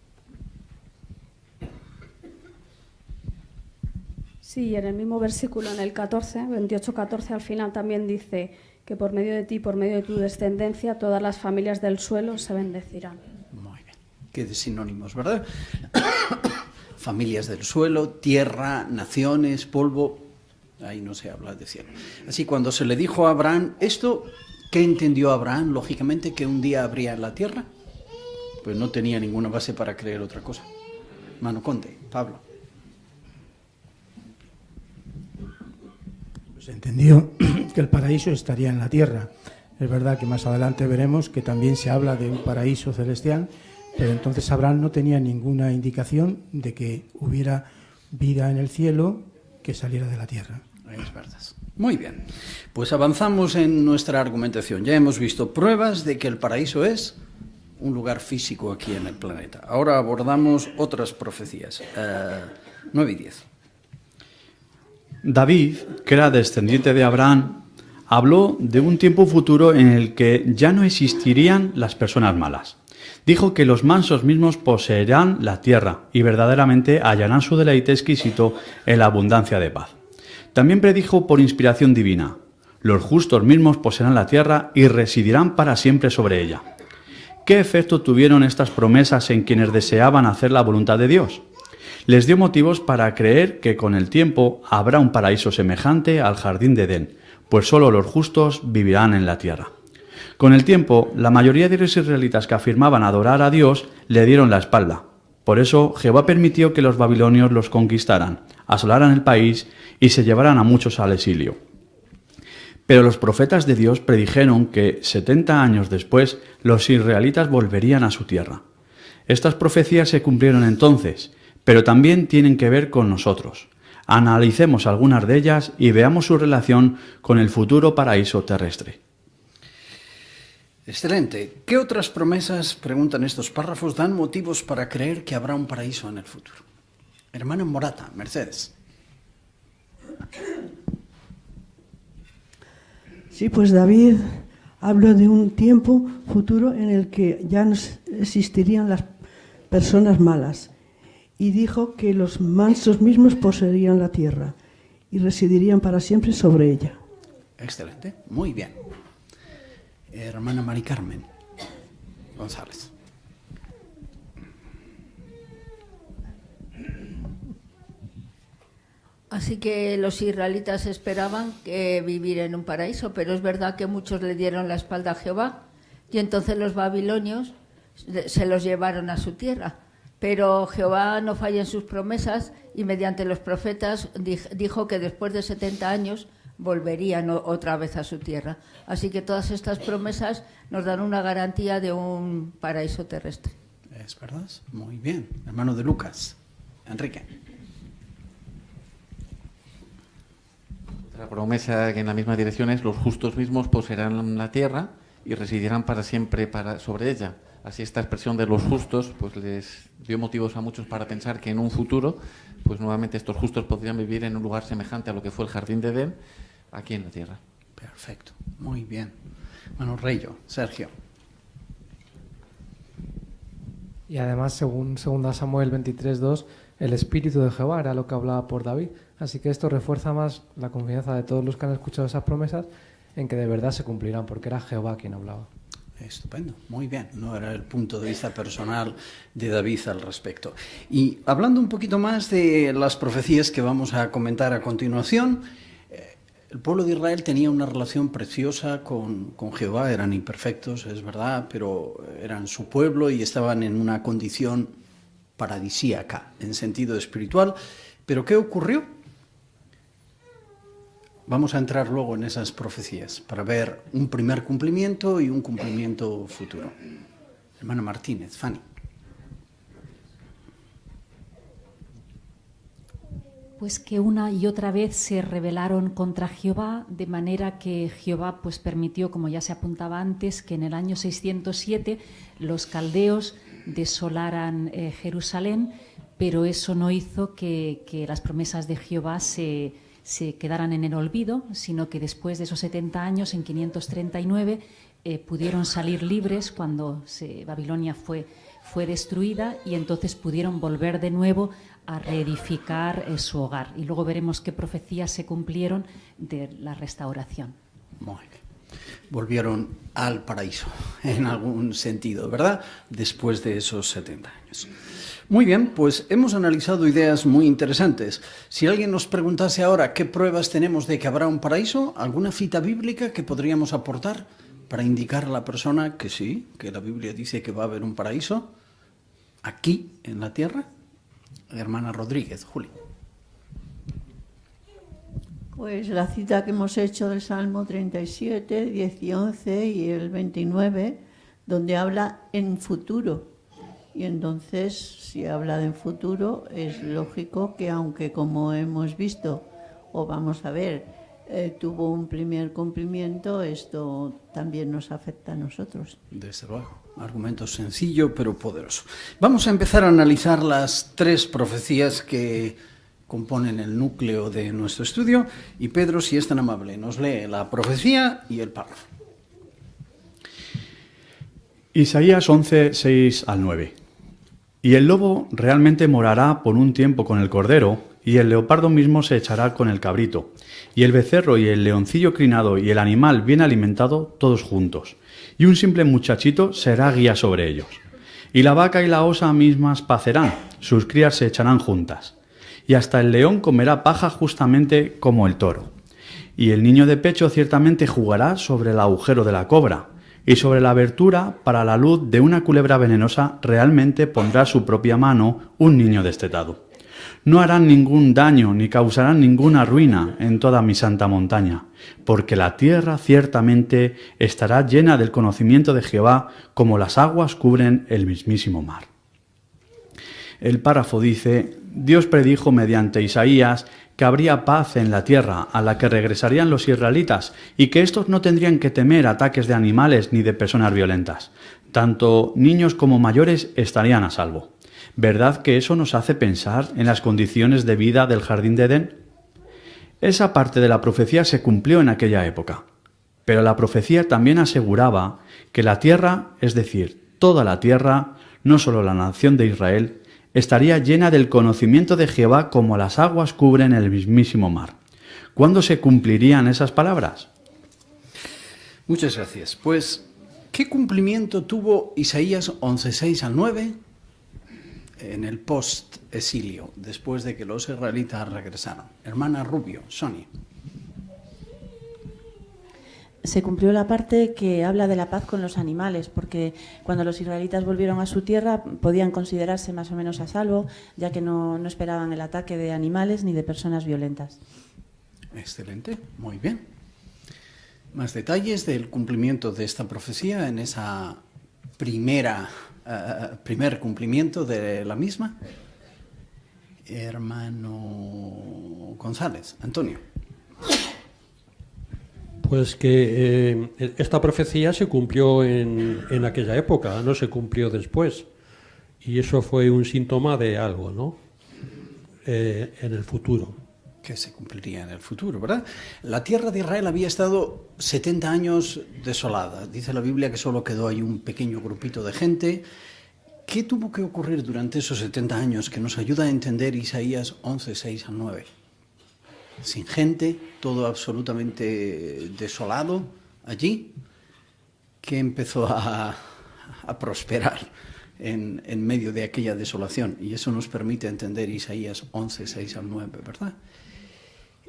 Sí, en el mismo versículo, en el 28:14, al final también dice que por medio de ti, por medio de tu descendencia, todas las familias del suelo se bendecirán. Muy bien. Qué de sinónimos, ¿verdad? Familias del suelo, tierra, naciones, polvo. Ahí no se habla de cielo. Así, cuando se le dijo a Abraham esto, ¿qué entendió Abraham? Lógicamente, que un día habría en la tierra. Pues no tenía ninguna base para creer otra cosa. Mano Conde, Pablo. Pues entendió que el paraíso estaría en la tierra. Es verdad que más adelante veremos que también se habla de un paraíso celestial, pero entonces Abraham no tenía ninguna indicación de que hubiera vida en el cielo que saliera de la tierra. Es verdad. Muy bien. Pues avanzamos en nuestra argumentación. Ya hemos visto pruebas de que el paraíso es un lugar físico aquí en el planeta. Ahora abordamos otras profecías. 9 y 10. David, que era descendiente de Abraham, habló de un tiempo futuro en el que ya no existirían las personas malas. Dijo que los mansos mismos poseerán la tierra y verdaderamente hallarán su deleite exquisito en la abundancia de paz. También predijo por inspiración divina: los justos mismos poseerán la tierra y residirán para siempre sobre ella. ¿Qué efecto tuvieron estas promesas en quienes deseaban hacer la voluntad de Dios? Les dio motivos para creer que con el tiempo habrá un paraíso semejante al jardín de Edén, pues solo los justos vivirán en la tierra. Con el tiempo, la mayoría de los israelitas que afirmaban adorar a Dios le dieron la espalda. Por eso, Jehová permitió que los babilonios los conquistaran, asolaran el país y se llevaran a muchos al exilio. Pero los profetas de Dios predijeron que 70 años después los israelitas volverían a su tierra. Estas profecías se cumplieron entonces, pero también tienen que ver con nosotros. Analicemos algunas de ellas y veamos su relación con el futuro paraíso terrestre. Excelente. ¿Qué otras promesas, preguntan estos párrafos, dan motivos para creer que habrá un paraíso en el futuro? Hermana Morata, Mercedes. Sí, pues David habló de un tiempo futuro en el que ya no existirían las personas malas y dijo que los mansos mismos poseerían la tierra y residirían para siempre sobre ella. Excelente, muy bien. Hermana Mari Carmen González. Así que los israelitas esperaban que vivir en un paraíso, pero es verdad que muchos le dieron la espalda a Jehová y entonces los babilonios se los llevaron a su tierra. Pero Jehová no falla en sus promesas y mediante los profetas dijo que después de 70 años volverían otra vez a su tierra. Así que todas estas promesas nos dan una garantía de un paraíso terrestre. Es verdad, muy bien. Hermano de Lucas, Enrique. La promesa que en la misma dirección es: los justos mismos poseerán la tierra y residirán para siempre sobre ella. Así esta expresión de los justos pues les dio motivos a muchos para pensar que en un futuro pues nuevamente estos justos podrían vivir en un lugar semejante a lo que fue el Jardín de Edén aquí en la tierra. Perfecto, muy bien. Bueno, Reyo, Sergio. Y además, según 2 Samuel 23:2, el Espíritu de Jehová era lo que hablaba por David. Así que esto refuerza más la confianza de todos los que han escuchado esas promesas en que de verdad se cumplirán, porque era Jehová quien hablaba. Estupendo, muy bien. No era el punto de vista personal de David al respecto. Y hablando un poquito más de las profecías que vamos a comentar a continuación, el pueblo de Israel tenía una relación preciosa con Jehová, eran imperfectos, es verdad, pero eran su pueblo y estaban en una condición paradisíaca en sentido espiritual. ¿Pero qué ocurrió? Vamos a entrar luego en esas profecías para ver un primer cumplimiento y un cumplimiento futuro. Hermana Martínez, Fanny. Pues que una y otra vez se rebelaron contra Jehová, de manera que Jehová pues permitió, como ya se apuntaba antes, que en el año 607 los caldeos desolaran Jerusalén, pero eso no hizo que las promesas de Jehová se quedaran en el olvido, sino que después de esos 70 años, en 539, pudieron salir libres cuando Babilonia fue destruida, y entonces pudieron volver de nuevo a reedificar su hogar. Y luego veremos qué profecías se cumplieron de la restauración. Muy bien. Volvieron al paraíso, en algún sentido, ¿verdad? Después de esos 70 años. Muy bien, pues hemos analizado ideas muy interesantes. Si alguien nos preguntase ahora qué pruebas tenemos de que habrá un paraíso, ¿alguna cita bíblica que podríamos aportar para indicar a la persona que sí, que la Biblia dice que va a haber un paraíso aquí en la tierra? Hermana Rodríguez, Juli. Pues la cita que hemos hecho del Salmo 37, 10 y 11 y el 29, donde habla en futuro. Y entonces, si habla de en futuro, es lógico que aunque, como hemos visto, o vamos a ver, tuvo un primer cumplimiento, esto también nos afecta a nosotros. Desde luego. Argumento sencillo pero poderoso. Vamos a empezar a analizar las 3 profecías que componen el núcleo de nuestro estudio. Y Pedro, si es tan amable, nos lee la profecía y el párrafo. Isaías 11, 6 al 9. Y el lobo realmente morará por un tiempo con el cordero, y el leopardo mismo se echará con el cabrito, y el becerro y el leoncillo crinado y el animal bien alimentado todos juntos, y un simple muchachito será guía sobre ellos. Y la vaca y la osa mismas pacerán, sus crías se echarán juntas, y hasta el león comerá paja justamente como el toro. Y el niño de pecho ciertamente jugará sobre el agujero de la cobra, y sobre la abertura para la luz de una culebra venenosa realmente pondrá su propia mano un niño destetado. No harán ningún daño ni causarán ninguna ruina en toda mi santa montaña, porque la tierra ciertamente estará llena del conocimiento de Jehová, como las aguas cubren el mismísimo mar. El párrafo dice: Dios predijo mediante Isaías que habría paz en la tierra, a la que regresarían los israelitas, y que éstos no tendrían que temer ataques de animales ni de personas violentas. Tanto niños como mayores estarían a salvo. ¿Verdad que eso nos hace pensar en las condiciones de vida del Jardín de Edén? Esa parte de la profecía se cumplió en aquella época, pero la profecía también aseguraba que la tierra, es decir, toda la tierra, no solo la nación de Israel, estaría llena del conocimiento de Jehová como las aguas cubren el mismísimo mar. ¿Cuándo se cumplirían esas palabras? Muchas gracias. Pues, ¿qué cumplimiento tuvo Isaías 11:6 al 9 en el post-exilio, después de que los israelitas regresaron? Hermana Rubio, Sonia. Se cumplió la parte que habla de la paz con los animales, porque cuando los israelitas volvieron a su tierra podían considerarse más o menos a salvo, ya que no esperaban el ataque de animales ni de personas violentas. Excelente, muy bien. Más detalles del cumplimiento de esta profecía en esa primer cumplimiento de la misma. Hermano González, Antonio. Pues que esta profecía se cumplió en aquella época, no se cumplió después. Y eso fue un síntoma de algo, ¿no? En el futuro. Que se cumpliría en el futuro, ¿verdad? La tierra de Israel había estado 70 años desolada. Dice la Biblia que solo quedó ahí un pequeño grupito de gente. ¿Qué tuvo que ocurrir durante esos 70 años que nos ayuda a entender Isaías 11, 6 al 9? Sin gente, todo absolutamente desolado allí, que empezó a prosperar en medio de aquella desolación. Y eso nos permite entender Isaías 11, 6 al 9, ¿verdad?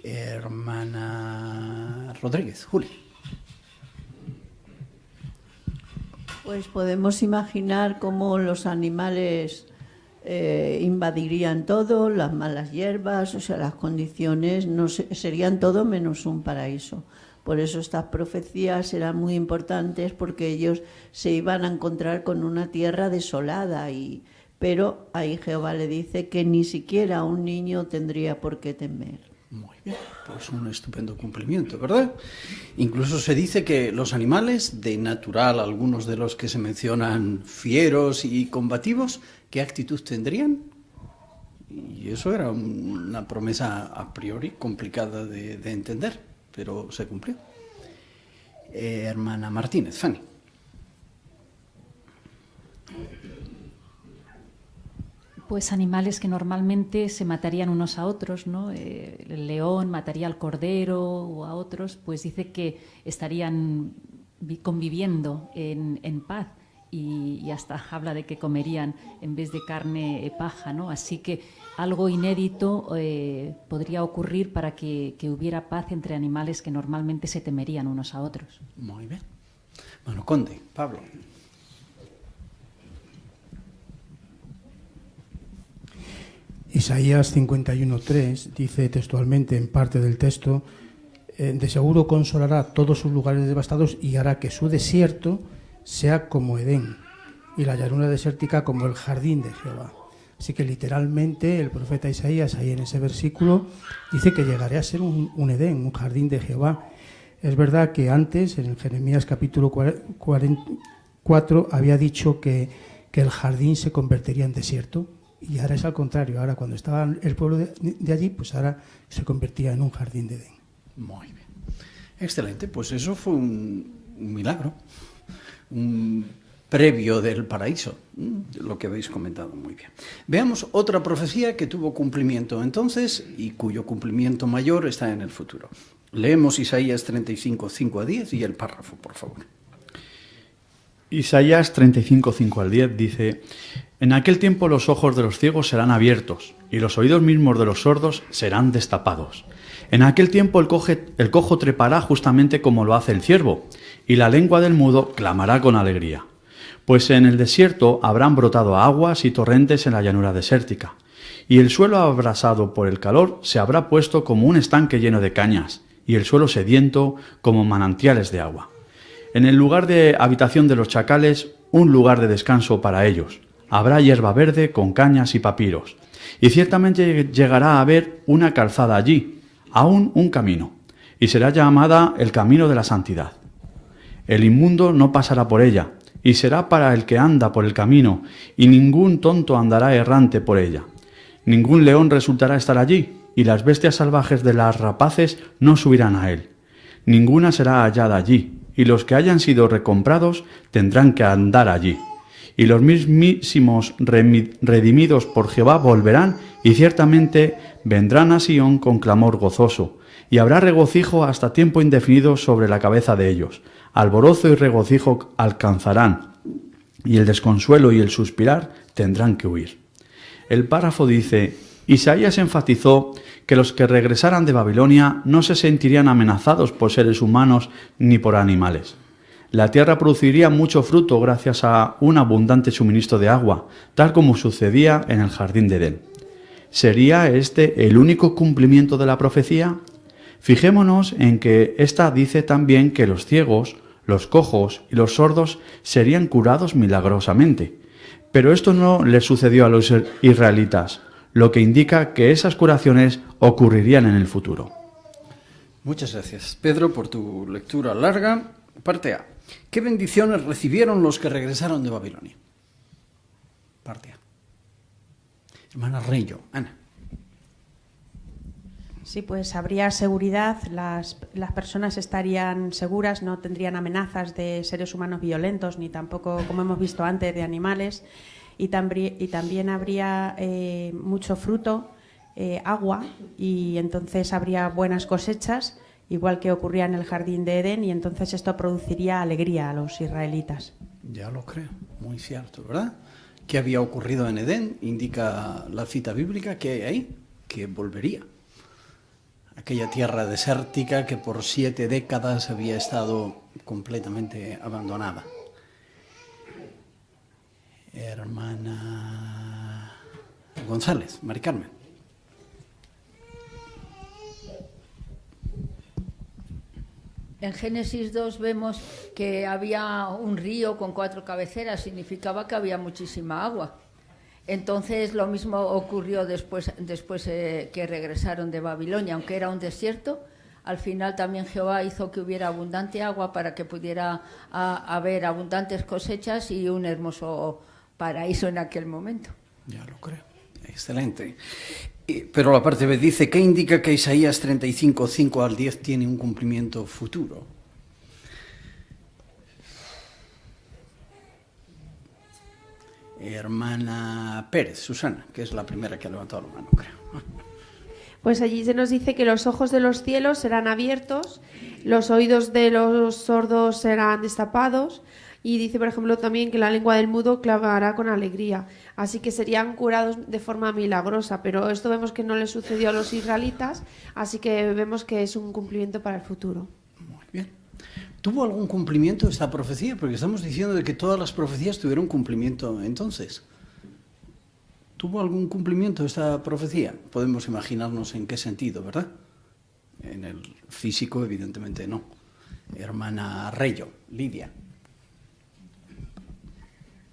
Hermana Rodríguez, Juli. Pues podemos imaginar cómo los animales invadirían todo, las malas hierbas, o sea, las condiciones serían todo menos un paraíso. Por eso estas profecías eran muy importantes, porque ellos se iban a encontrar con una tierra desolada, pero ahí Jehová le dice que ni siquiera un niño tendría por qué temer. Muy bien, pues un estupendo cumplimiento, ¿verdad? Incluso se dice que los animales, de natural, algunos de los que se mencionan fieros y combativos, ¿qué actitud tendrían? Y eso era una promesa a priori complicada de entender, pero se cumplió. Hermana Martínez, Fanny. Pues animales que normalmente se matarían unos a otros, ¿no? El león mataría al cordero o a otros, pues dice que estarían conviviendo en paz, y hasta habla de que comerían en vez de carne paja, ¿no? Así que algo inédito podría ocurrir para que hubiera paz entre animales que normalmente se temerían unos a otros. Muy bien. Bueno, Conde, Pablo. Isaías 51:3 dice textualmente en parte del texto: de seguro consolará todos sus lugares devastados y hará que su desierto sea como Edén y la llanura desértica como el jardín de Jehová. Así que literalmente el profeta Isaías ahí en ese versículo dice que llegará a ser un Edén, un jardín de Jehová. Es verdad que antes, en Jeremías capítulo 44, había dicho que el jardín se convertiría en desierto. Y ahora es al contrario, ahora cuando estaba el pueblo de allí, pues ahora se convertía en un jardín de Edén. Muy bien. Excelente, pues eso fue un milagro, un previo del paraíso, lo que habéis comentado muy bien. Veamos otra profecía que tuvo cumplimiento entonces y cuyo cumplimiento mayor está en el futuro. Leemos Isaías 35, 5 a 10 y el párrafo, por favor. Isaías 35, 5 al 10 dice: en aquel tiempo los ojos de los ciegos serán abiertos y los oídos mismos de los sordos serán destapados. En aquel tiempo el cojo trepará justamente como lo hace el ciervo, y la lengua del mudo clamará con alegría. Pues en el desierto habrán brotado aguas y torrentes en la llanura desértica, y el suelo abrasado por el calor se habrá puesto como un estanque lleno de cañas, y el suelo sediento como manantiales de agua. En el lugar de habitación de los chacales, un lugar de descanso para ellos. Habrá hierba verde con cañas y papiros, y ciertamente llegará a haber una calzada allí, aún un camino, y será llamada el camino de la santidad. El inmundo no pasará por ella, y será para el que anda por el camino, y ningún tonto andará errante por ella. Ningún león resultará estar allí, y las bestias salvajes de las rapaces no subirán a él. Ninguna será hallada allí, y los que hayan sido recomprados tendrán que andar allí. Y los mismísimos redimidos por Jehová volverán, y ciertamente vendrán a Sión con clamor gozoso, y habrá regocijo hasta tiempo indefinido sobre la cabeza de ellos. Alborozo y regocijo alcanzarán, y el desconsuelo y el suspirar tendrán que huir. El párrafo dice: Isaías enfatizó que los que regresaran de Babilonia no se sentirían amenazados por seres humanos ni por animales. La tierra produciría mucho fruto gracias a un abundante suministro de agua, tal como sucedía en el jardín de Edén. ¿Sería este el único cumplimiento de la profecía? Fijémonos en que ésta dice también que los ciegos, los cojos y los sordos serían curados milagrosamente. Pero esto no le sucedió a los israelitas, lo que indica que esas curaciones ocurrirían en el futuro. Muchas gracias, Pedro, por tu lectura larga. Parte A. ¿Qué bendiciones recibieron los que regresaron de Babilonia? Parte A. Hermana Reyo, Ana. Sí, pues habría seguridad, las personas estarían seguras, no tendrían amenazas de seres humanos violentos, ni tampoco, como hemos visto antes, de animales, y también habría mucho fruto, agua, y entonces habría buenas cosechas, igual que ocurría en el Jardín de Edén, y entonces esto produciría alegría a los israelitas. Ya lo creo, muy cierto, ¿verdad? ¿Qué había ocurrido en Edén? Indica la cita bíblica que hay ahí, que volvería. Aquella tierra desértica que por 7 décadas había estado completamente abandonada. Hermana González, Mari Carmen. En Génesis 2 vemos que había un río con 4 cabeceras, significaba que había muchísima agua. Entonces lo mismo ocurrió después que regresaron de Babilonia, aunque era un desierto, al final también Jehová hizo que hubiera abundante agua para que pudiera haber abundantes cosechas y un hermoso paraíso en aquel momento. Ya lo creo, excelente. Pero la parte B dice, ¿qué indica que Isaías 35, 5 al 10 tiene un cumplimiento futuro? Hermana Pérez, Susana, que es la primera que ha levantado la mano, creo. Pues allí se nos dice que los ojos de los cielos serán abiertos, los oídos de los sordos serán destapados, y dice, por ejemplo, también que la lengua del mudo clamará con alegría. Así que serían curados de forma milagrosa, pero esto vemos que no le sucedió a los israelitas, así que vemos que es un cumplimiento para el futuro. Muy bien. ¿Tuvo algún cumplimiento esta profecía? Porque estamos diciendo de que todas las profecías tuvieron cumplimiento entonces. ¿Tuvo algún cumplimiento esta profecía? Podemos imaginarnos en qué sentido, ¿verdad? En el físico, evidentemente no. Hermana Reyo, Lidia.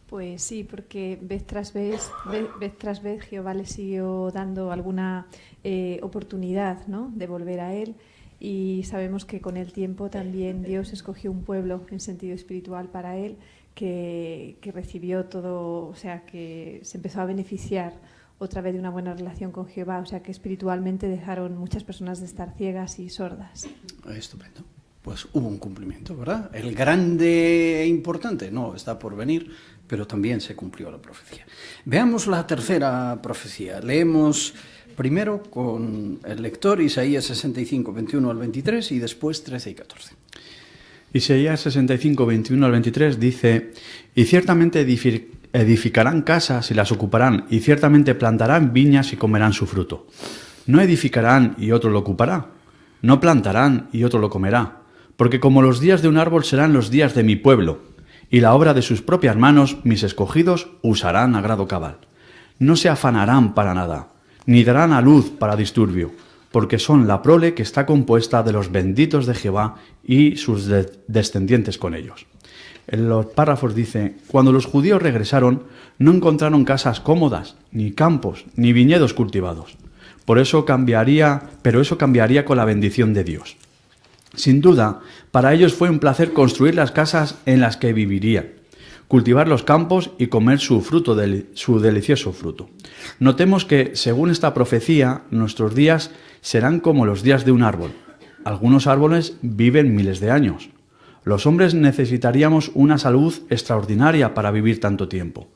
Pues sí, porque vez tras vez Jehová le siguió dando alguna oportunidad, ¿no?, de volver a él. Y sabemos que con el tiempo también Dios escogió un pueblo en sentido espiritual para él que recibió todo, o sea, que se empezó a beneficiar otra vez de una buena relación con Jehová, o sea, que espiritualmente dejaron muchas personas de estar ciegas y sordas. Estupendo. Pues hubo un cumplimiento, ¿verdad? El grande e importante no está por venir, pero también se cumplió la profecía. Veamos la tercera profecía. Leemos primero con el lector Isaías 65, 21 al 23 y después 13 y 14. Isaías 65, 21 al 23 dice: y ciertamente edificarán casas y las ocuparán, y ciertamente plantarán viñas y comerán su fruto. No edificarán y otro lo ocupará, no plantarán y otro lo comerá, porque como los días de un árbol serán los días de mi pueblo, y la obra de sus propias manos mis escogidos usarán a grado cabal. No se afanarán para nada, ni darán a luz para disturbio, porque son la prole que está compuesta de los benditos de Jehová y sus descendientes con ellos. En los párrafos dice: cuando los judíos regresaron, no encontraron casas cómodas, ni campos, ni viñedos cultivados. Pero eso cambiaría con la bendición de Dios. Sin duda, para ellos fue un placer construir las casas en las que vivirían, cultivar los campos y comer su fruto, su delicioso fruto. Notemos que, según esta profecía, nuestros días serán como los días de un árbol. Algunos árboles viven miles de años. Los hombres necesitaríamos una salud extraordinaria para vivir tanto tiempo.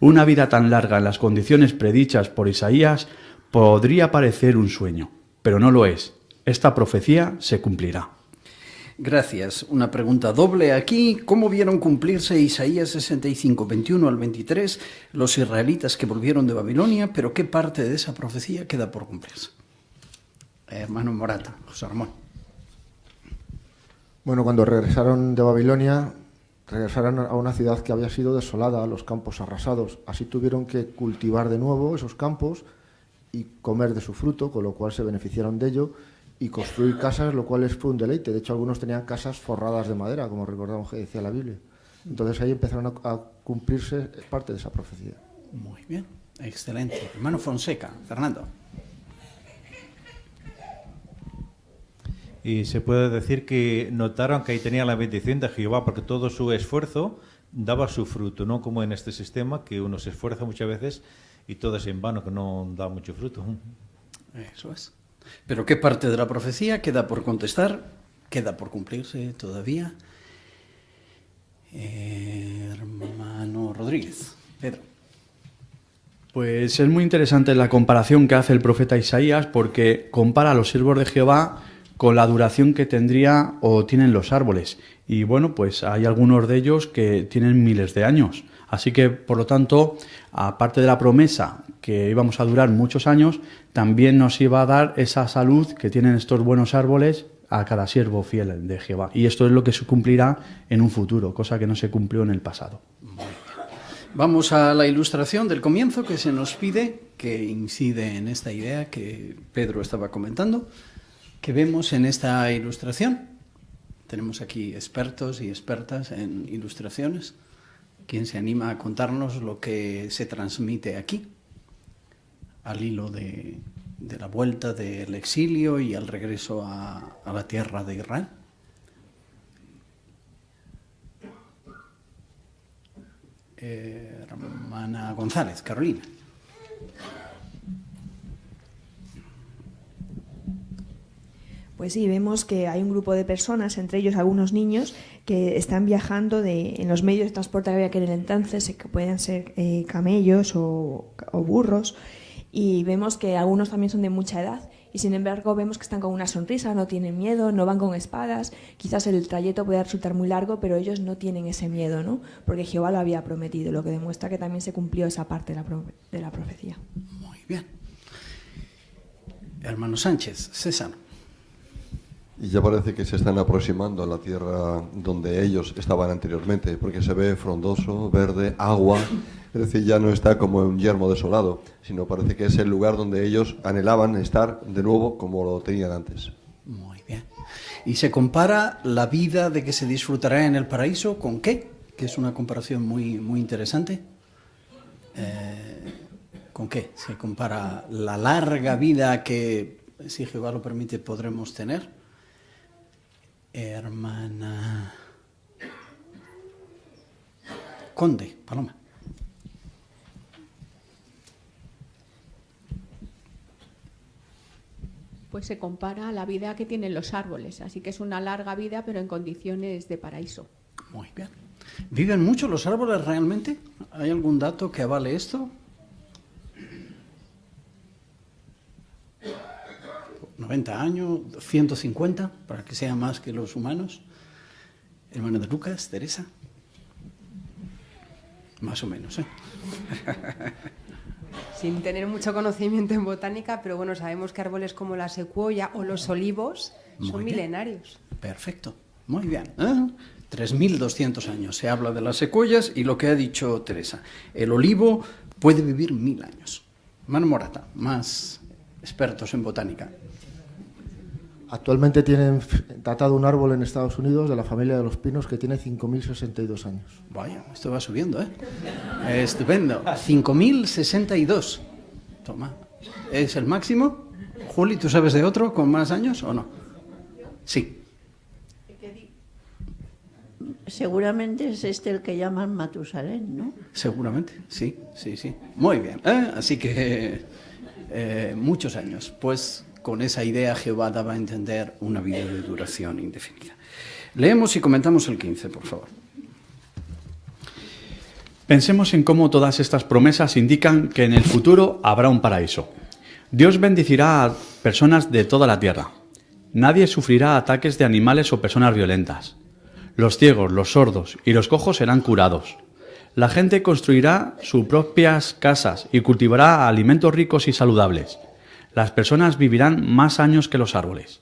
Una vida tan larga en las condiciones predichas por Isaías podría parecer un sueño, pero no lo es. Esta profecía se cumplirá. Gracias. Una pregunta doble aquí. ¿Cómo vieron cumplirse Isaías 65, 21 al 23 los israelitas que volvieron de Babilonia? Pero ¿qué parte de esa profecía queda por cumplirse? Hermano Morata, José Ramón. Bueno, cuando regresaron de Babilonia, regresaron a una ciudad que había sido desolada, los campos arrasados. Así tuvieron que cultivar de nuevo esos campos y comer de su fruto, con lo cual se beneficiaron de ello, y construir casas, lo cual fue un deleite. De hecho, algunos tenían casas forradas de madera, como recordamos que decía la Biblia. Entonces ahí empezaron a cumplirse parte de esa profecía. Muy bien, excelente. Hermano Fonseca, Fernando. y se puede decir que notaron que ahí tenía la bendición de Jehová, porque todo su esfuerzo daba su fruto, no como en este sistema que uno se esfuerza muchas veces y todo es en vano, que no da mucho fruto. Eso es. Pero ¿qué parte de la profecía queda por contestar? ¿Queda por cumplirse todavía? Hermano Rodríguez, Pedro. Pues es muy interesante la comparación que hace el profeta Isaías, porque compara a los siervos de Jehová con la duración que tendría o tienen los árboles. Y bueno, pues hay algunos de ellos que tienen miles de años. Así que, por lo tanto, aparte de la promesa que íbamos a durar muchos años, también nos iba a dar esa salud que tienen estos buenos árboles a cada siervo fiel de Jehová. Y esto es lo que se cumplirá en un futuro, cosa que no se cumplió en el pasado. Vamos a la ilustración del comienzo que se nos pide, que incide en esta idea que Pedro estaba comentando. ¿Qué vemos en esta ilustración? Tenemos aquí expertos y expertas en ilustraciones. ¿Quién se anima a contarnos lo que se transmite aquí? Al hilo de la vuelta del exilio y al regreso a la tierra de Israel. Hermana González, Carolina. Pues sí, vemos que hay un grupo de personas, entre ellos algunos niños, que están viajando en los medios de transporte que había aquel entonces, que pueden ser camellos o burros, y vemos que algunos también son de mucha edad, y sin embargo vemos que están con una sonrisa, no tienen miedo, no van con espadas. Quizás el trayecto pueda resultar muy largo, pero ellos no tienen ese miedo, ¿no? Porque Jehová lo había prometido, lo que demuestra que también se cumplió esa parte de la profecía. Muy bien. Hermano Sánchez, César. Y ya parece que se están aproximando a la tierra donde ellos estaban anteriormente, porque se ve frondoso, verde, agua. Es decir, ya no está como un yermo desolado, sino parece que es el lugar donde ellos anhelaban estar de nuevo como lo tenían antes. Muy bien. ¿Y se compara la vida de que se disfrutará en el paraíso con qué? Que es una comparación muy, muy interesante. ¿Con qué? Se compara la larga vida que, si Jehová lo permite, podremos tener. Hermana Conde, Paloma. Pues se compara a la vida que tienen los árboles, así que es una larga vida, pero en condiciones de paraíso. Muy bien. ¿Viven mucho los árboles realmente? ¿Hay algún dato que avale esto? 90 años, 150, para que sea más que los humanos. Hermana de Lucas, Teresa. Más o menos, ¿eh? Sin tener mucho conocimiento en botánica, pero bueno, sabemos que árboles como la secuoya o los olivos son milenarios. Perfecto, muy bien. 3.200 años. Se habla de las secuoyas y lo que ha dicho Teresa. El olivo puede vivir 1.000 años. Hermano Morata, más expertos en botánica. Actualmente tienen datado un árbol en Estados Unidos de la familia de los pinos que tiene 5.062 años. Vaya, esto va subiendo, ¿eh? Estupendo. 5.062. Toma. ¿Es el máximo? Juli, ¿tú sabes de otro con más años o no? Sí. Seguramente es el que llaman Matusalén, ¿no? Seguramente, sí. Muy bien. Así que muchos años. Pues con esa idea Jehová daba a entender una vida de duración indefinida. Leemos y comentamos el 15, por favor. Pensemos en cómo todas estas promesas indican que en el futuro habrá un paraíso. Dios bendecirá a personas de toda la tierra. Nadie sufrirá ataques de animales o personas violentas. Los ciegos, los sordos y los cojos serán curados. La gente construirá sus propias casas y cultivará alimentos ricos y saludables. Las personas vivirán más años que los árboles.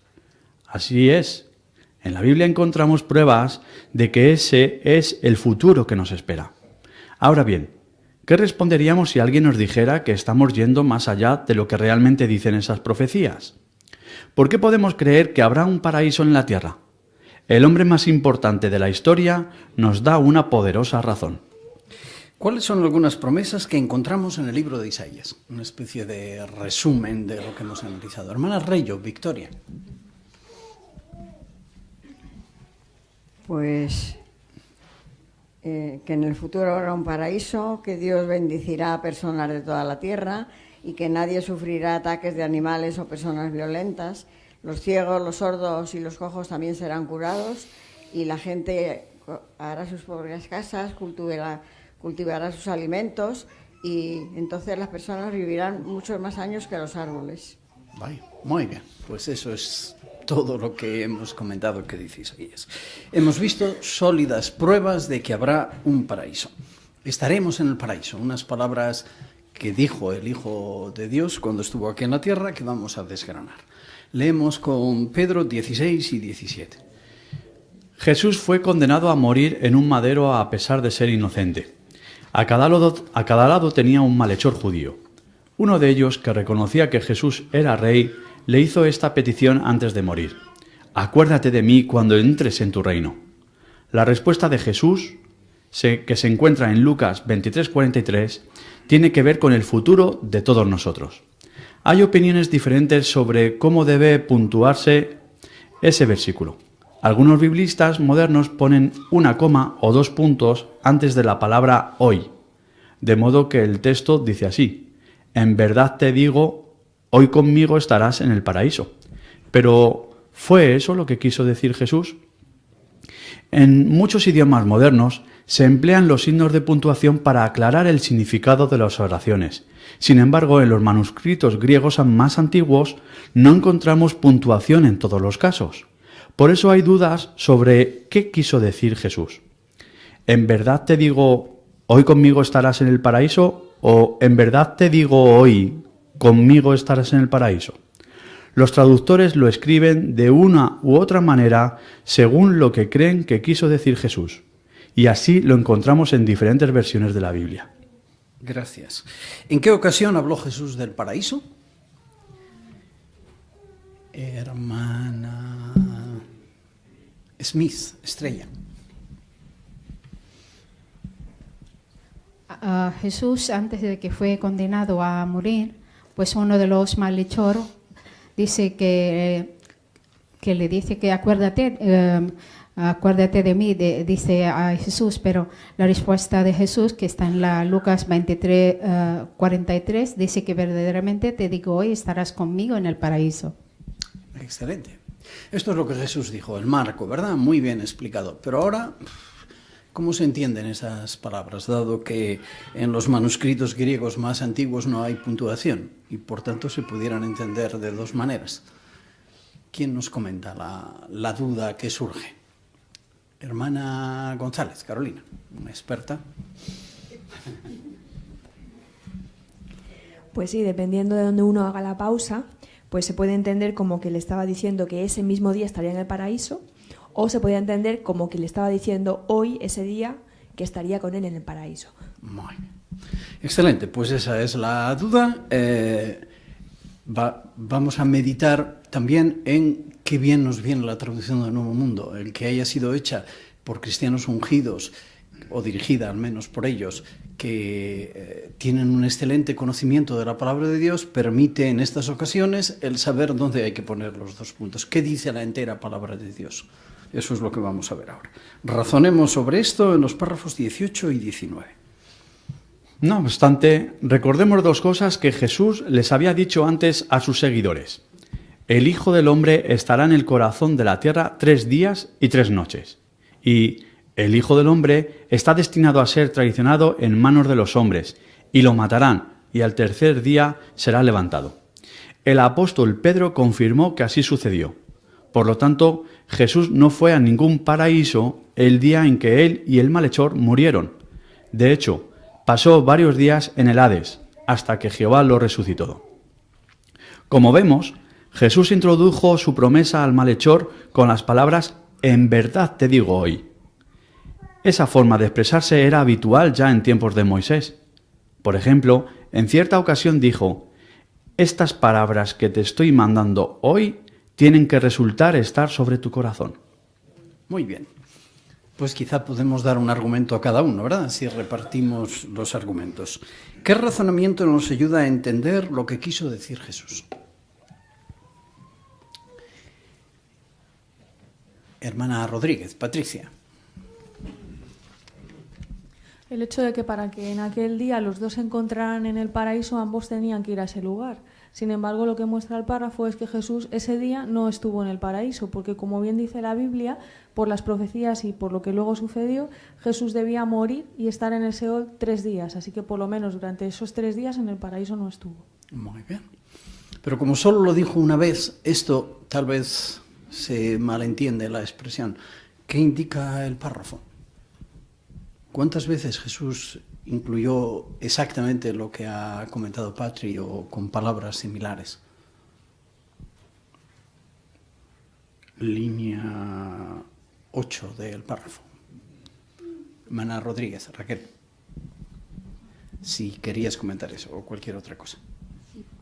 Así es. En la Biblia encontramos pruebas de que ese es el futuro que nos espera. Ahora bien, ¿qué responderíamos si alguien nos dijera que estamos yendo más allá de lo que realmente dicen esas profecías? ¿Por qué podemos creer que habrá un paraíso en la tierra? El hombre más importante de la historia nos da una poderosa razón. ¿Cuáles son algunas promesas que encontramos en el libro de Isaías? Una especie de resumen de lo que hemos analizado. Hermana Reyo, Victoria. Pues que en el futuro habrá un paraíso, que Dios bendecirá a personas de toda la tierra y que nadie sufrirá ataques de animales o personas violentas. Los ciegos, los sordos y los cojos también serán curados y la gente hará sus propias casas, cultivará sus alimentos y entonces las personas vivirán muchos más años que los árboles. Vaya, muy bien, pues eso es todo lo que hemos comentado que dice Isaías. Hemos visto sólidas pruebas de que habrá un paraíso. Estaremos en el paraíso, unas palabras que dijo el Hijo de Dios cuando estuvo aquí en la tierra que vamos a desgranar. Leemos con Pedro 16 y 17. Jesús fue condenado a morir en un madero a pesar de ser inocente. A cada lado tenía un malhechor judío. Uno de ellos, que reconocía que Jesús era rey, le hizo esta petición antes de morir: «Acuérdate de mí cuando entres en tu reino». La respuesta de Jesús, que se encuentra en Lucas 23:43, tiene que ver con el futuro de todos nosotros. Hay opiniones diferentes sobre cómo debe puntuarse ese versículo. Algunos biblistas modernos ponen una coma o 2 puntos antes de la palabra hoy, de modo que el texto dice así: «En verdad te digo, hoy conmigo estarás en el paraíso». Pero, ¿fue eso lo que quiso decir Jesús? En muchos idiomas modernos se emplean los signos de puntuación para aclarar el significado de las oraciones. Sin embargo, en los manuscritos griegos más antiguos no encontramos puntuación en todos los casos. Por eso hay dudas sobre qué quiso decir Jesús. ¿En verdad te digo, hoy conmigo estarás en el paraíso? ¿O en verdad te digo, hoy conmigo estarás en el paraíso? Los traductores lo escriben de una u otra manera según lo que creen que quiso decir Jesús. Y así lo encontramos en diferentes versiones de la Biblia. Gracias. ¿En qué ocasión habló Jesús del paraíso? Hermana Smith, Estrella. Jesús, antes de que fue condenado a morir, pues uno de los malhechores dice que le dice que acuérdate de mí, dice a Jesús, pero la respuesta de Jesús, que está en la Lucas 23:43, dice que verdaderamente te digo, hoy estarás conmigo en el paraíso. Excelente. Esto es lo que Jesús dijo, el marco, ¿verdad? Muy bien explicado. Pero ahora, ¿cómo se entienden esas palabras, dado que en los manuscritos griegos más antiguos no hay puntuación y por tanto se pudieran entender de 2 maneras? ¿Quién nos comenta la duda que surge? Hermana González, Carolina, una experta. Pues sí, dependiendo de donde uno haga la pausa, pues se puede entender como que le estaba diciendo que ese mismo día estaría en el paraíso, o se puede entender como que le estaba diciendo hoy, ese día, que estaría con él en el paraíso. Muy bien. Excelente, pues esa es la duda. Vamos a meditar también en qué bien nos viene la traducción del Nuevo Mundo, el que haya sido hecha por cristianos ungidos, o dirigida al menos por ellos, que tienen un excelente conocimiento de la palabra de Dios, permite en estas ocasiones el saber dónde hay que poner los 2 puntos. ¿Qué dice la entera palabra de Dios? Eso es lo que vamos a ver ahora. Razonemos sobre esto en los párrafos 18 y 19. No obstante, recordemos 2 cosas que Jesús les había dicho antes a sus seguidores. El Hijo del Hombre estará en el corazón de la tierra 3 días y 3 noches. Y el Hijo del Hombre está destinado a ser traicionado en manos de los hombres, y lo matarán, y al tercer día será levantado. El apóstol Pedro confirmó que así sucedió. Por lo tanto, Jesús no fue a ningún paraíso el día en que él y el malhechor murieron. De hecho, pasó varios días en el Hades, hasta que Jehová lo resucitó. Como vemos, Jesús introdujo su promesa al malhechor con las palabras «En verdad te digo hoy». Esa forma de expresarse era habitual ya en tiempos de Moisés. Por ejemplo, en cierta ocasión dijo: «Estas palabras que te estoy mandando hoy tienen que resultar estar sobre tu corazón». Muy bien. Pues quizá podemos dar un argumento a cada uno, ¿verdad? Si repartimos los argumentos. ¿Qué razonamiento nos ayuda a entender lo que quiso decir Jesús? Hermana Rodríguez, Patricia. El hecho de que para que en aquel día los dos se encontraran en el paraíso, ambos tenían que ir a ese lugar. Sin embargo, lo que muestra el párrafo es que Jesús ese día no estuvo en el paraíso, porque como bien dice la Biblia, por las profecías y por lo que luego sucedió, Jesús debía morir y estar en el Seol 3 días. Así que por lo menos durante esos 3 días en el paraíso no estuvo. Muy bien. Pero como solo lo dijo una vez, esto tal vez se malentiende la expresión. ¿Qué indica el párrafo? ¿Cuántas veces Jesús incluyó exactamente lo que ha comentado Patri o con palabras similares? Línea 8 del párrafo. Hermana Rodríguez, Raquel, si querías comentar eso o cualquier otra cosa.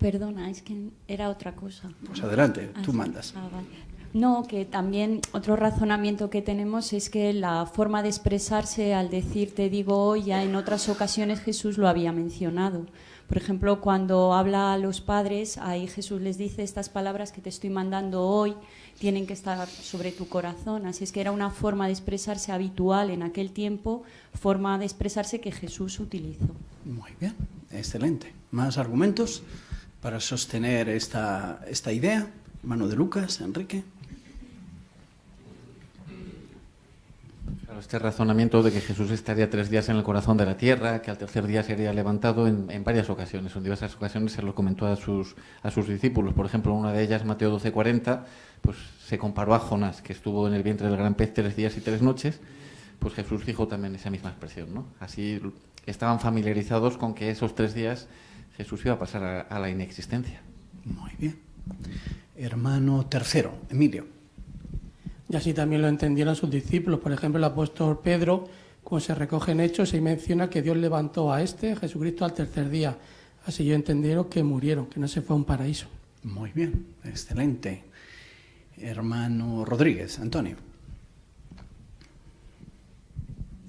Perdona, es que era otra cosa. Pues adelante, tú mandas. Vale. No, que también otro razonamiento que tenemos es que la forma de expresarse al decir te digo hoy, ya en otras ocasiones Jesús lo había mencionado. Por ejemplo, cuando habla a los padres, ahí Jesús les dice estas palabras que te estoy mandando hoy tienen que estar sobre tu corazón. Así es que era una forma de expresarse habitual en aquel tiempo, forma de expresarse que Jesús utilizó. Muy bien, excelente. ¿Más argumentos para sostener esta idea? Mano de Lucas, Enrique. Este razonamiento de que Jesús estaría 3 días en el corazón de la tierra, que al tercer día sería levantado en varias ocasiones, en diversas ocasiones se lo comentó a sus discípulos. Por ejemplo, una de ellas, Mateo 12:40, pues se comparó a Jonás, que estuvo en el vientre del gran pez 3 días y 3 noches, pues Jesús dijo también esa misma expresión, ¿no? Así estaban familiarizados con que esos 3 días Jesús iba a pasar a la inexistencia. Muy bien. Hermano tercero, Emilio. Y así también lo entendieron sus discípulos. Por ejemplo, el apóstol Pedro, como se recoge en Hechos, se menciona que Dios levantó a Jesucristo, al tercer día. Así ellos entendieron que murieron, que no se fue a un paraíso. Muy bien, excelente. Hermano Rodríguez, Antonio.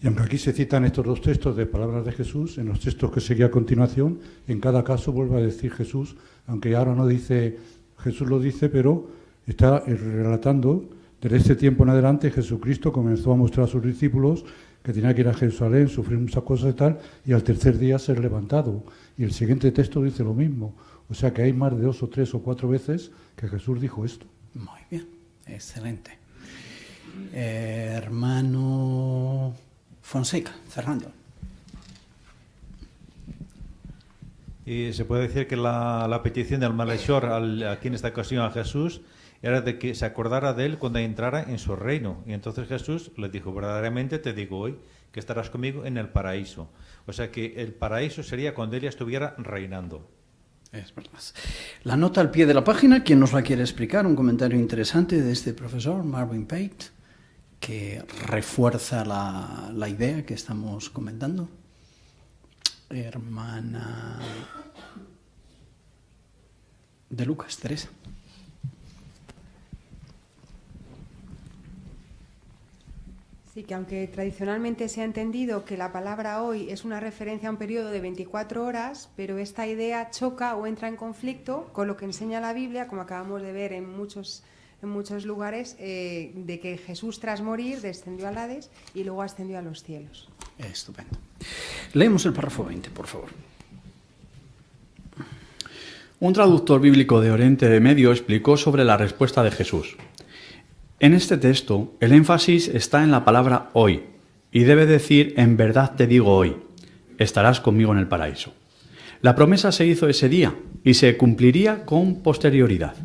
Y aunque aquí se citan estos 2 textos de palabras de Jesús, en los textos que seguía a continuación, en cada caso vuelve a decir Jesús, aunque ahora no dice, Jesús lo dice, pero está relatando. Desde este tiempo en adelante Jesucristo comenzó a mostrar a sus discípulos que tenía que ir a Jerusalén, sufrir muchas cosas y tal, y al tercer día ser levantado. Y el siguiente texto dice lo mismo. O sea que hay más de 2 o 3 o 4 veces que Jesús dijo esto. Muy bien, excelente. Hermano Fonseca, Fernando. Y se puede decir que la petición del malhechor aquí en esta ocasión a Jesús era de que se acordara de él cuando entrara en su reino. Y entonces Jesús le dijo, verdaderamente te digo hoy que estarás conmigo en el paraíso. O sea que el paraíso sería cuando él ya estuviera reinando. Es verdad. La nota al pie de la página, ¿quién nos la quiere explicar? Un comentario interesante de este profesor, Marvin Pate, que refuerza la idea que estamos comentando. Hermana de Lucas, Teresa. Sí, que aunque tradicionalmente se ha entendido que la palabra hoy es una referencia a un periodo de 24 horas, pero esta idea choca o entra en conflicto con lo que enseña la Biblia, como acabamos de ver en muchos lugares, de que Jesús tras morir descendió al Hades y luego ascendió a los cielos. Estupendo. Leemos el párrafo 20, por favor. Un traductor bíblico de Oriente Medio explicó sobre la respuesta de Jesús. En este texto, el énfasis está en la palabra hoy, y debe decir, en verdad te digo hoy, estarás conmigo en el paraíso. La promesa se hizo ese día, y se cumpliría con posterioridad.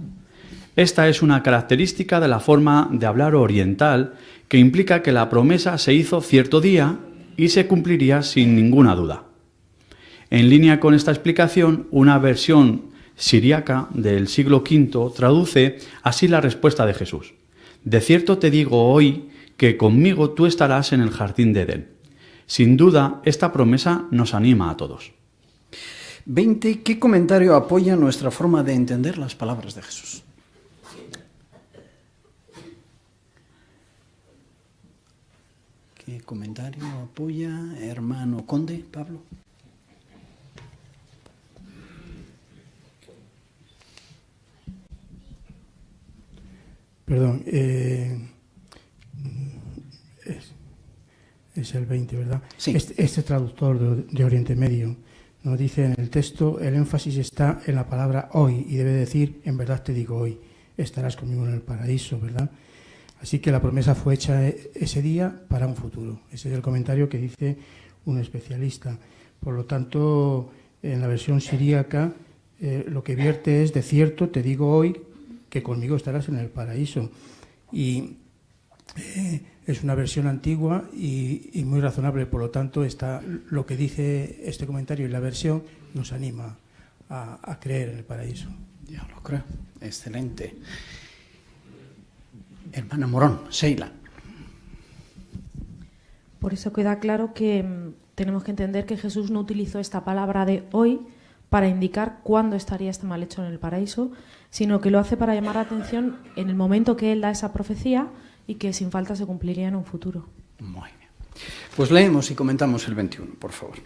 Esta es una característica de la forma de hablar oriental, que implica que la promesa se hizo cierto día, y se cumpliría sin ninguna duda. En línea con esta explicación, una versión siríaca del siglo V traduce así la respuesta de Jesús. De cierto te digo hoy que conmigo tú estarás en el jardín de Edén. Sin duda, esta promesa nos anima a todos. 20. ¿Qué comentario apoya nuestra forma de entender las palabras de Jesús? ¿Qué comentario apoya, hermano Conde, Pablo? Perdón, es el 20, ¿verdad? Sí. Este traductor de Oriente Medio nos dice en el texto, el énfasis está en la palabra hoy y debe decir, en verdad te digo hoy, estarás conmigo en el paraíso, ¿verdad? Así que la promesa fue hecha ese día para un futuro. Ese es el comentario que dice un especialista. Por lo tanto, en la versión siríaca, lo que vierte es, de cierto, te digo hoy que conmigo estarás en el paraíso. Y es una versión antigua y muy razonable. Por lo tanto, lo que dice este comentario y la versión nos anima a creer en el paraíso. Ya lo creo. Excelente. Hermana Morón, Sheila. Por eso queda claro que tenemos que entender que Jesús no utilizó esta palabra de hoy para indicar cuándo estaría este malhechor en el paraíso, sino que lo hace para llamar la atención en el momento que él da esa profecía y que sin falta se cumpliría en un futuro. Muy bien. Pues leemos y comentamos el 21, por favor.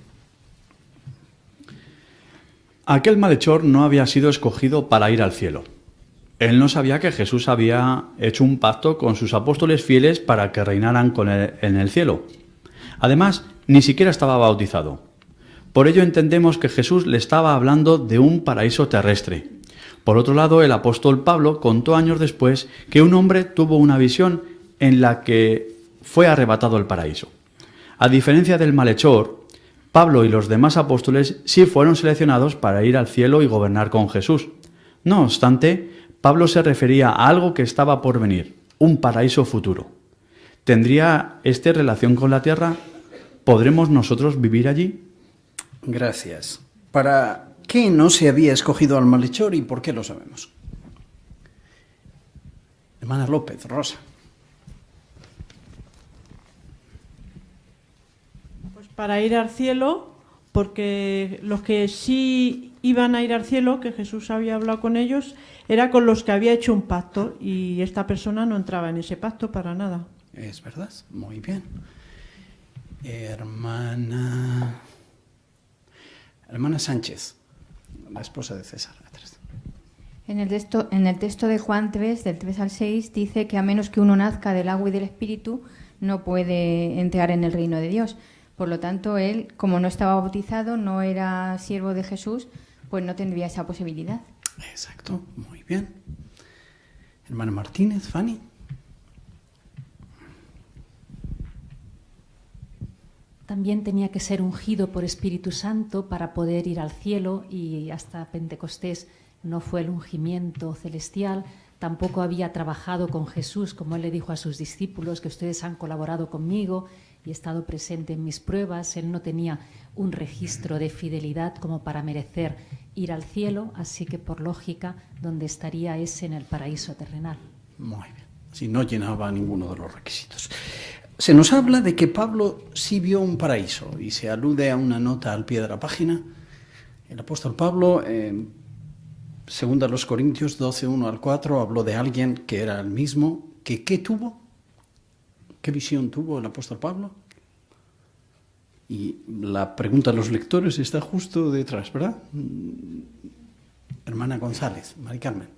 Aquel malhechor no había sido escogido para ir al cielo. Él no sabía que Jesús había hecho un pacto con sus apóstoles fieles para que reinaran con él en el cielo. Además, ni siquiera estaba bautizado. Por ello entendemos que Jesús le estaba hablando de un paraíso terrestre. Por otro lado, el apóstol Pablo contó años después que un hombre tuvo una visión en la que fue arrebatado el paraíso. A diferencia del malhechor, Pablo y los demás apóstoles sí fueron seleccionados para ir al cielo y gobernar con Jesús. No obstante, Pablo se refería a algo que estaba por venir, un paraíso futuro. ¿Tendría este relación con la tierra? ¿Podremos nosotros vivir allí? Gracias. ¿Para qué no se había escogido al malhechor y por qué lo sabemos? Hermana López, Rosa. Pues para ir al cielo, porque los que sí iban a ir al cielo, que Jesús había hablado con ellos, era con los que había hecho un pacto y esta persona no entraba en ese pacto para nada. Es verdad, muy bien. Hermana Sánchez, la esposa de César. Atrás. En el texto de Juan 3, del 3 al 6, dice que a menos que uno nazca del agua y del espíritu, no puede entrar en el reino de Dios. Por lo tanto, él, como no estaba bautizado, no era siervo de Jesús, pues no tendría esa posibilidad. Exacto, muy bien. Hermana Martínez, Fanny. También tenía que ser ungido por Espíritu Santo para poder ir al cielo y hasta Pentecostés no fue el ungimiento celestial. Tampoco había trabajado con Jesús, como él le dijo a sus discípulos, que ustedes han colaborado conmigo y he estado presente en mis pruebas. Él no tenía un registro de fidelidad como para merecer ir al cielo, así que por lógica, donde estaría es en el paraíso terrenal. Muy bien, si no llenaba ninguno de los requisitos. Se nos habla de que Pablo sí vio un paraíso y se alude a una nota al pie de la página. El apóstol Pablo, según a los Corintios 12, 1 al 4, habló de alguien que era el mismo. ¿Qué tuvo? ¿Qué visión tuvo el apóstol Pablo? Y la pregunta a los lectores está justo detrás, ¿verdad? Hermana González, Mari Carmen.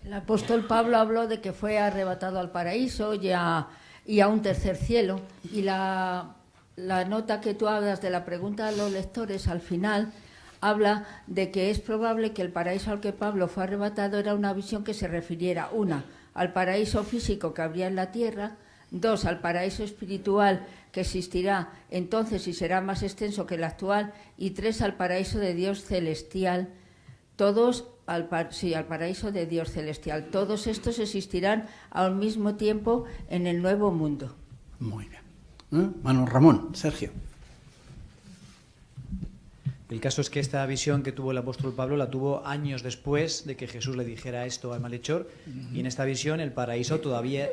El apóstol Pablo habló de que fue arrebatado al paraíso y a un tercer cielo. Y la nota que tú hablas de la pregunta a los lectores al final habla de que es probable que el paraíso al que Pablo fue arrebatado era una visión que se refiriera, una, al paraíso físico que habría en la tierra, dos, al paraíso espiritual que existirá entonces y será más extenso que el actual, y tres, al paraíso de Dios celestial, todos al paraíso de Dios celestial. Todos estos existirán al mismo tiempo en el nuevo mundo. Muy bien. Mano Ramón, Sergio. El caso es que esta visión que tuvo el apóstol Pablo la tuvo años después de que Jesús le dijera esto al malhechor, y en esta visión el paraíso todavía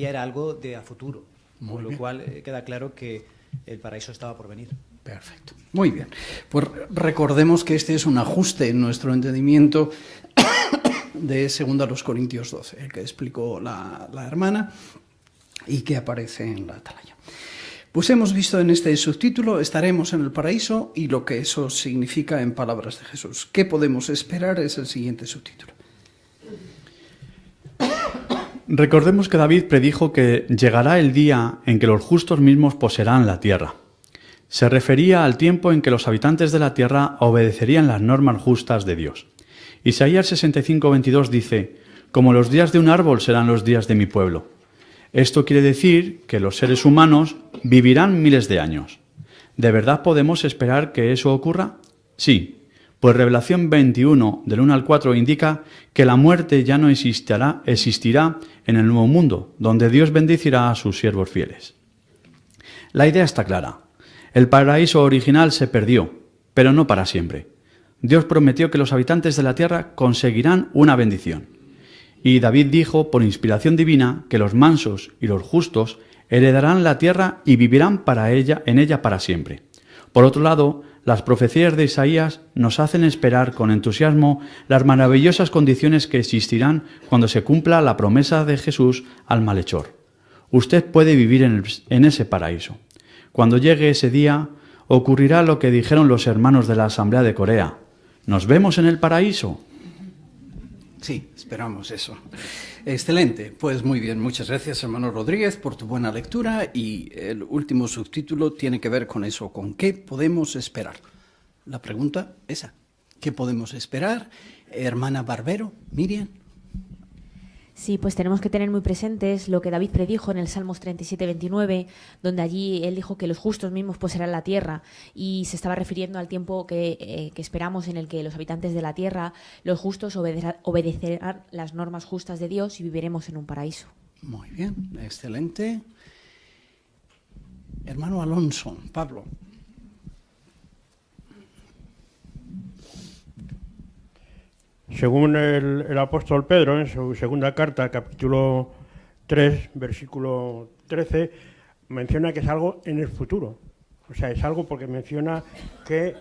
era algo de a futuro, con lo cual queda claro que el paraíso estaba por venir. Perfecto. Muy bien. Pues recordemos que este es un ajuste en nuestro entendimiento de 2 Corintios 12, el que explicó la hermana y que aparece en la atalaya. Pues hemos visto en este subtítulo, estaremos en el paraíso y lo que eso significa en palabras de Jesús. ¿Qué podemos esperar? Es el siguiente subtítulo. Recordemos que David predijo que llegará el día en que los justos mismos poseerán la tierra. Se refería al tiempo en que los habitantes de la tierra obedecerían las normas justas de Dios. Isaías 65:22 dice: «Como los días de un árbol serán los días de mi pueblo». Esto quiere decir que los seres humanos vivirán miles de años. ¿De verdad podemos esperar que eso ocurra? Sí, pues Revelación 21, del 1 al 4, indica que la muerte ya no existirá en el nuevo mundo, donde Dios bendecirá a sus siervos fieles. La idea está clara. El paraíso original se perdió, pero no para siempre. Dios prometió que los habitantes de la tierra conseguirán una bendición. Y David dijo, por inspiración divina, que los mansos y los justos heredarán la tierra y vivirán en ella para siempre. Por otro lado, las profecías de Isaías nos hacen esperar con entusiasmo las maravillosas condiciones que existirán cuando se cumpla la promesa de Jesús al malhechor. Usted puede vivir en ese paraíso. Cuando llegue ese día, ocurrirá lo que dijeron los hermanos de la Asamblea de Corea. ¿Nos vemos en el paraíso? Sí, esperamos eso. Excelente. Pues muy bien. Muchas gracias, hermano Rodríguez, por tu buena lectura. Y el último subtítulo tiene que ver con eso, con qué podemos esperar. La pregunta esa, ¿qué podemos esperar? Hermana Barbero, Miriam. Sí, pues tenemos que tener muy presentes lo que David predijo en el Salmos 37:29, donde allí él dijo que los justos mismos poseerán la tierra, y se estaba refiriendo al tiempo que esperamos en el que los habitantes de la tierra, los justos, obedecerán las normas justas de Dios y viviremos en un paraíso. Muy bien, excelente. Hermano Alonso, Pablo. Según el apóstol Pedro, en su segunda carta, capítulo 3, versículo 13, menciona que es algo en el futuro. O sea, es algo porque menciona que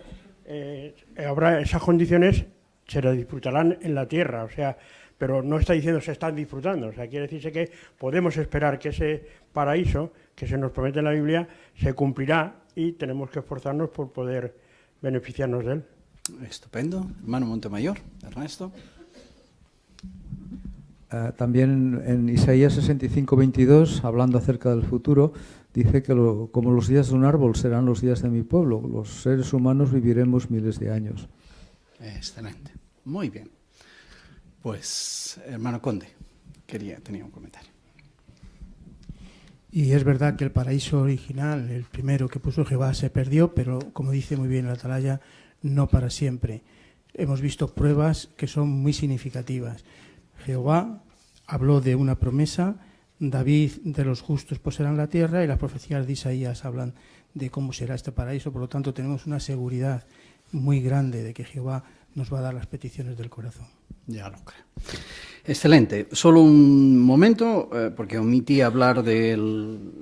habrá esas condiciones, se las disfrutarán en la tierra. O sea, pero no está diciendo se están disfrutando. O sea, quiere decirse que podemos esperar que ese paraíso que se nos promete en la Biblia se cumplirá y tenemos que esforzarnos por poder beneficiarnos de él. Estupendo. Hermano Montemayor, Ernesto. También en Isaías 65:22, hablando acerca del futuro, dice que como los días de un árbol serán los días de mi pueblo, los seres humanos viviremos miles de años. Excelente. Muy bien. Pues, hermano Conde, tenía un comentario. Y es verdad que el paraíso original, el primero que puso Jehová, se perdió, pero como dice muy bien el Atalaya, no para siempre. Hemos visto pruebas que son muy significativas. Jehová habló de una promesa, David de los justos poseerán la tierra y las profecías de Isaías hablan de cómo será este paraíso. Por lo tanto, tenemos una seguridad muy grande de que Jehová nos va a dar las peticiones del corazón. Ya lo creo. Excelente. Solo un momento, porque omití hablar de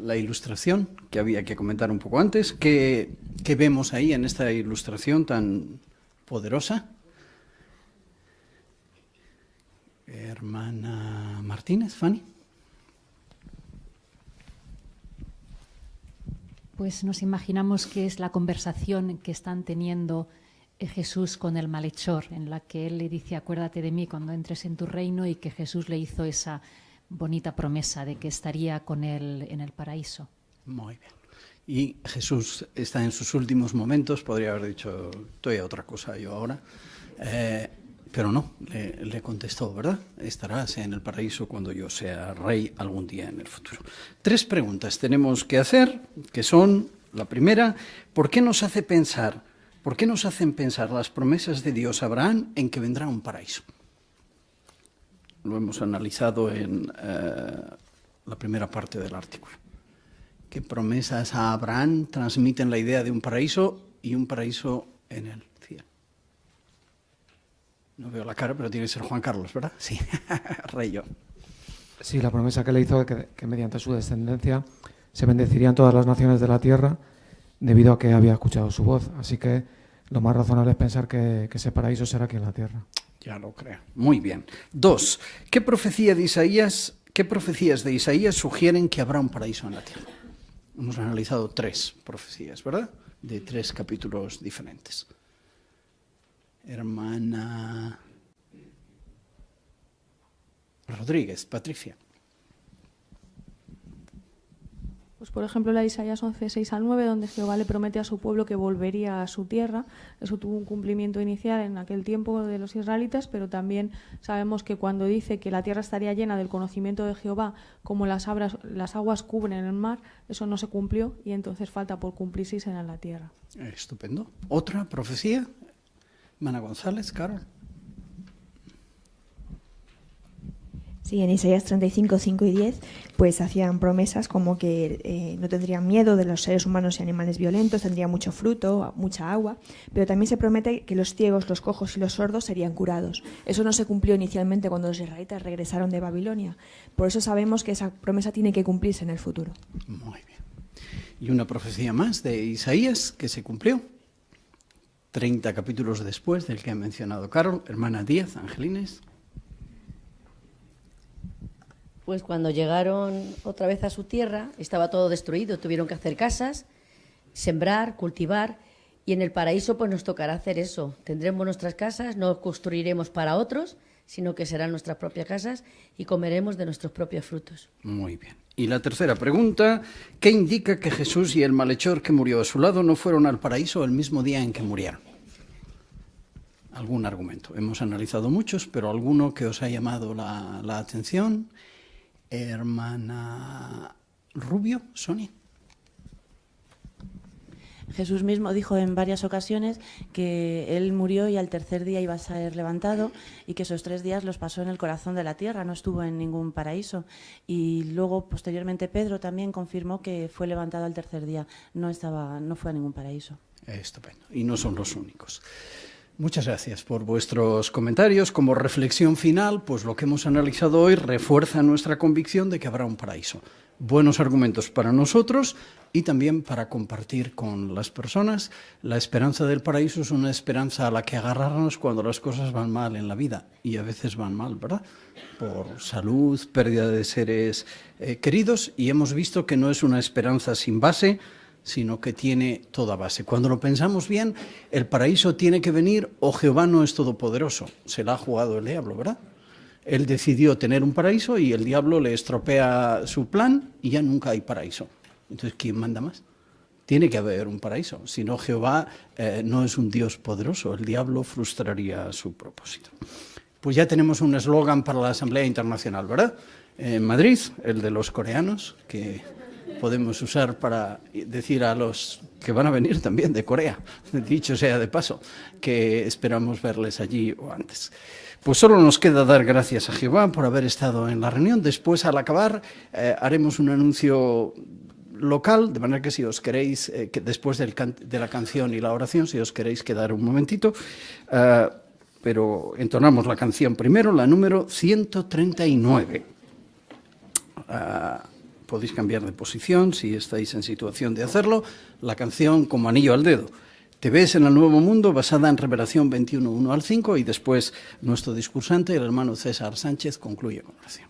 la ilustración que había que comentar un poco antes. ¿Qué vemos ahí en esta ilustración tan poderosa? Hermana Martínez, Fanny. Pues nos imaginamos que es la conversación que están teniendo Jesús con el malhechor, en la que él le dice: acuérdate de mí cuando entres en tu reino, y que Jesús le hizo esa bonita promesa de que estaría con él en el paraíso. Muy bien. Y Jesús está en sus últimos momentos, podría haber dicho, estoy a otra cosa yo ahora, pero no, le contestó, ¿verdad? Estarás en el paraíso cuando yo sea rey algún día en el futuro. 3 preguntas tenemos que hacer, que son, la primera, ¿por qué nos hacen pensar las promesas de Dios a Abraham en que vendrá un paraíso? Lo hemos analizado en la primera parte del artículo. ¿Qué promesas a Abraham transmiten la idea de un paraíso y un paraíso en el cielo? No veo la cara, pero tiene que ser Juan Carlos, ¿verdad? Sí, rey yo. Sí, la promesa que le hizo que mediante su descendencia se bendecirían todas las naciones de la tierra debido a que había escuchado su voz. Así que lo más razonable es pensar que ese paraíso será aquí en la tierra. Ya lo creo. Muy bien. 2. ¿Qué profecías de Isaías sugieren que habrá un paraíso en la tierra? Hemos analizado 3 profecías, ¿verdad? De 3 capítulos diferentes. Hermana Rodríguez, Patricia. Pues por ejemplo la de Isaías 11, 6 al 9, donde Jehová le promete a su pueblo que volvería a su tierra. Eso tuvo un cumplimiento inicial en aquel tiempo de los israelitas, pero también sabemos que cuando dice que la tierra estaría llena del conocimiento de Jehová, como las aguas cubren el mar, eso no se cumplió y entonces falta por cumplirse y será en la tierra. Estupendo. ¿Otra profecía? Mana González, Carol. Sí, en Isaías 35, 5 y 10, pues hacían promesas como que no tendrían miedo de los seres humanos y animales violentos, tendría mucho fruto, mucha agua, pero también se promete que los ciegos, los cojos y los sordos serían curados. Eso no se cumplió inicialmente cuando los israelitas regresaron de Babilonia. Por eso sabemos que esa promesa tiene que cumplirse en el futuro. Muy bien. Y una profecía más de Isaías que se cumplió 30 capítulos después del que ha mencionado Carol. Hermana Díaz, Angelines. Pues cuando llegaron otra vez a su tierra, estaba todo destruido, tuvieron que hacer casas, sembrar, cultivar, y en el paraíso pues nos tocará hacer eso. Tendremos nuestras casas, no construiremos para otros, sino que serán nuestras propias casas y comeremos de nuestros propios frutos. Muy bien. Y la tercera pregunta, ¿qué indica que Jesús y el malhechor que murió a su lado no fueron al paraíso el mismo día en que murieron? ¿Algún argumento? Hemos analizado muchos, pero alguno que os ha llamado la atención. Hermana Rubio, Sonia. Jesús mismo dijo en varias ocasiones que él murió y al tercer día iba a ser levantado y que esos 3 días los pasó en el corazón de la tierra, no estuvo en ningún paraíso. Y luego, posteriormente, Pedro también confirmó que fue levantado al tercer día, no fue a ningún paraíso. Estupendo. Y no son los únicos. Muchas gracias por vuestros comentarios. Como reflexión final, pues lo que hemos analizado hoy refuerza nuestra convicción de que habrá un paraíso. Buenos argumentos para nosotros y también para compartir con las personas. La esperanza del paraíso es una esperanza a la que agarrarnos cuando las cosas van mal en la vida, y a veces van mal, ¿verdad? Por salud, pérdida de seres queridos, y hemos visto que no es una esperanza sin base, sino que tiene toda base. Cuando lo pensamos bien, el paraíso tiene que venir o Jehová no es todopoderoso. Se la ha jugado el diablo, ¿verdad? Él decidió tener un paraíso y el diablo le estropea su plan y ya nunca hay paraíso. Entonces, ¿quién manda más? Tiene que haber un paraíso. Si no, Jehová no es un Dios poderoso. El diablo frustraría su propósito. Pues ya tenemos un eslogan para la Asamblea Internacional, ¿verdad? En Madrid, el de los coreanos, que podemos usar para decir a los que van a venir también de Corea, dicho sea de paso, que esperamos verles allí o antes. Pues solo nos queda dar gracias a Jehová por haber estado en la reunión. Después, al acabar, haremos un anuncio local, de manera que si os queréis, que después de la canción y la oración, si os queréis quedar un momentito, pero entonamos la canción primero, la número 139. Podéis cambiar de posición si estáis en situación de hacerlo. La canción Como anillo al dedo. Te ves en el nuevo mundo, basada en Revelación 21, 1 al 5, y después nuestro discursante, el hermano César Sánchez, concluye con oración.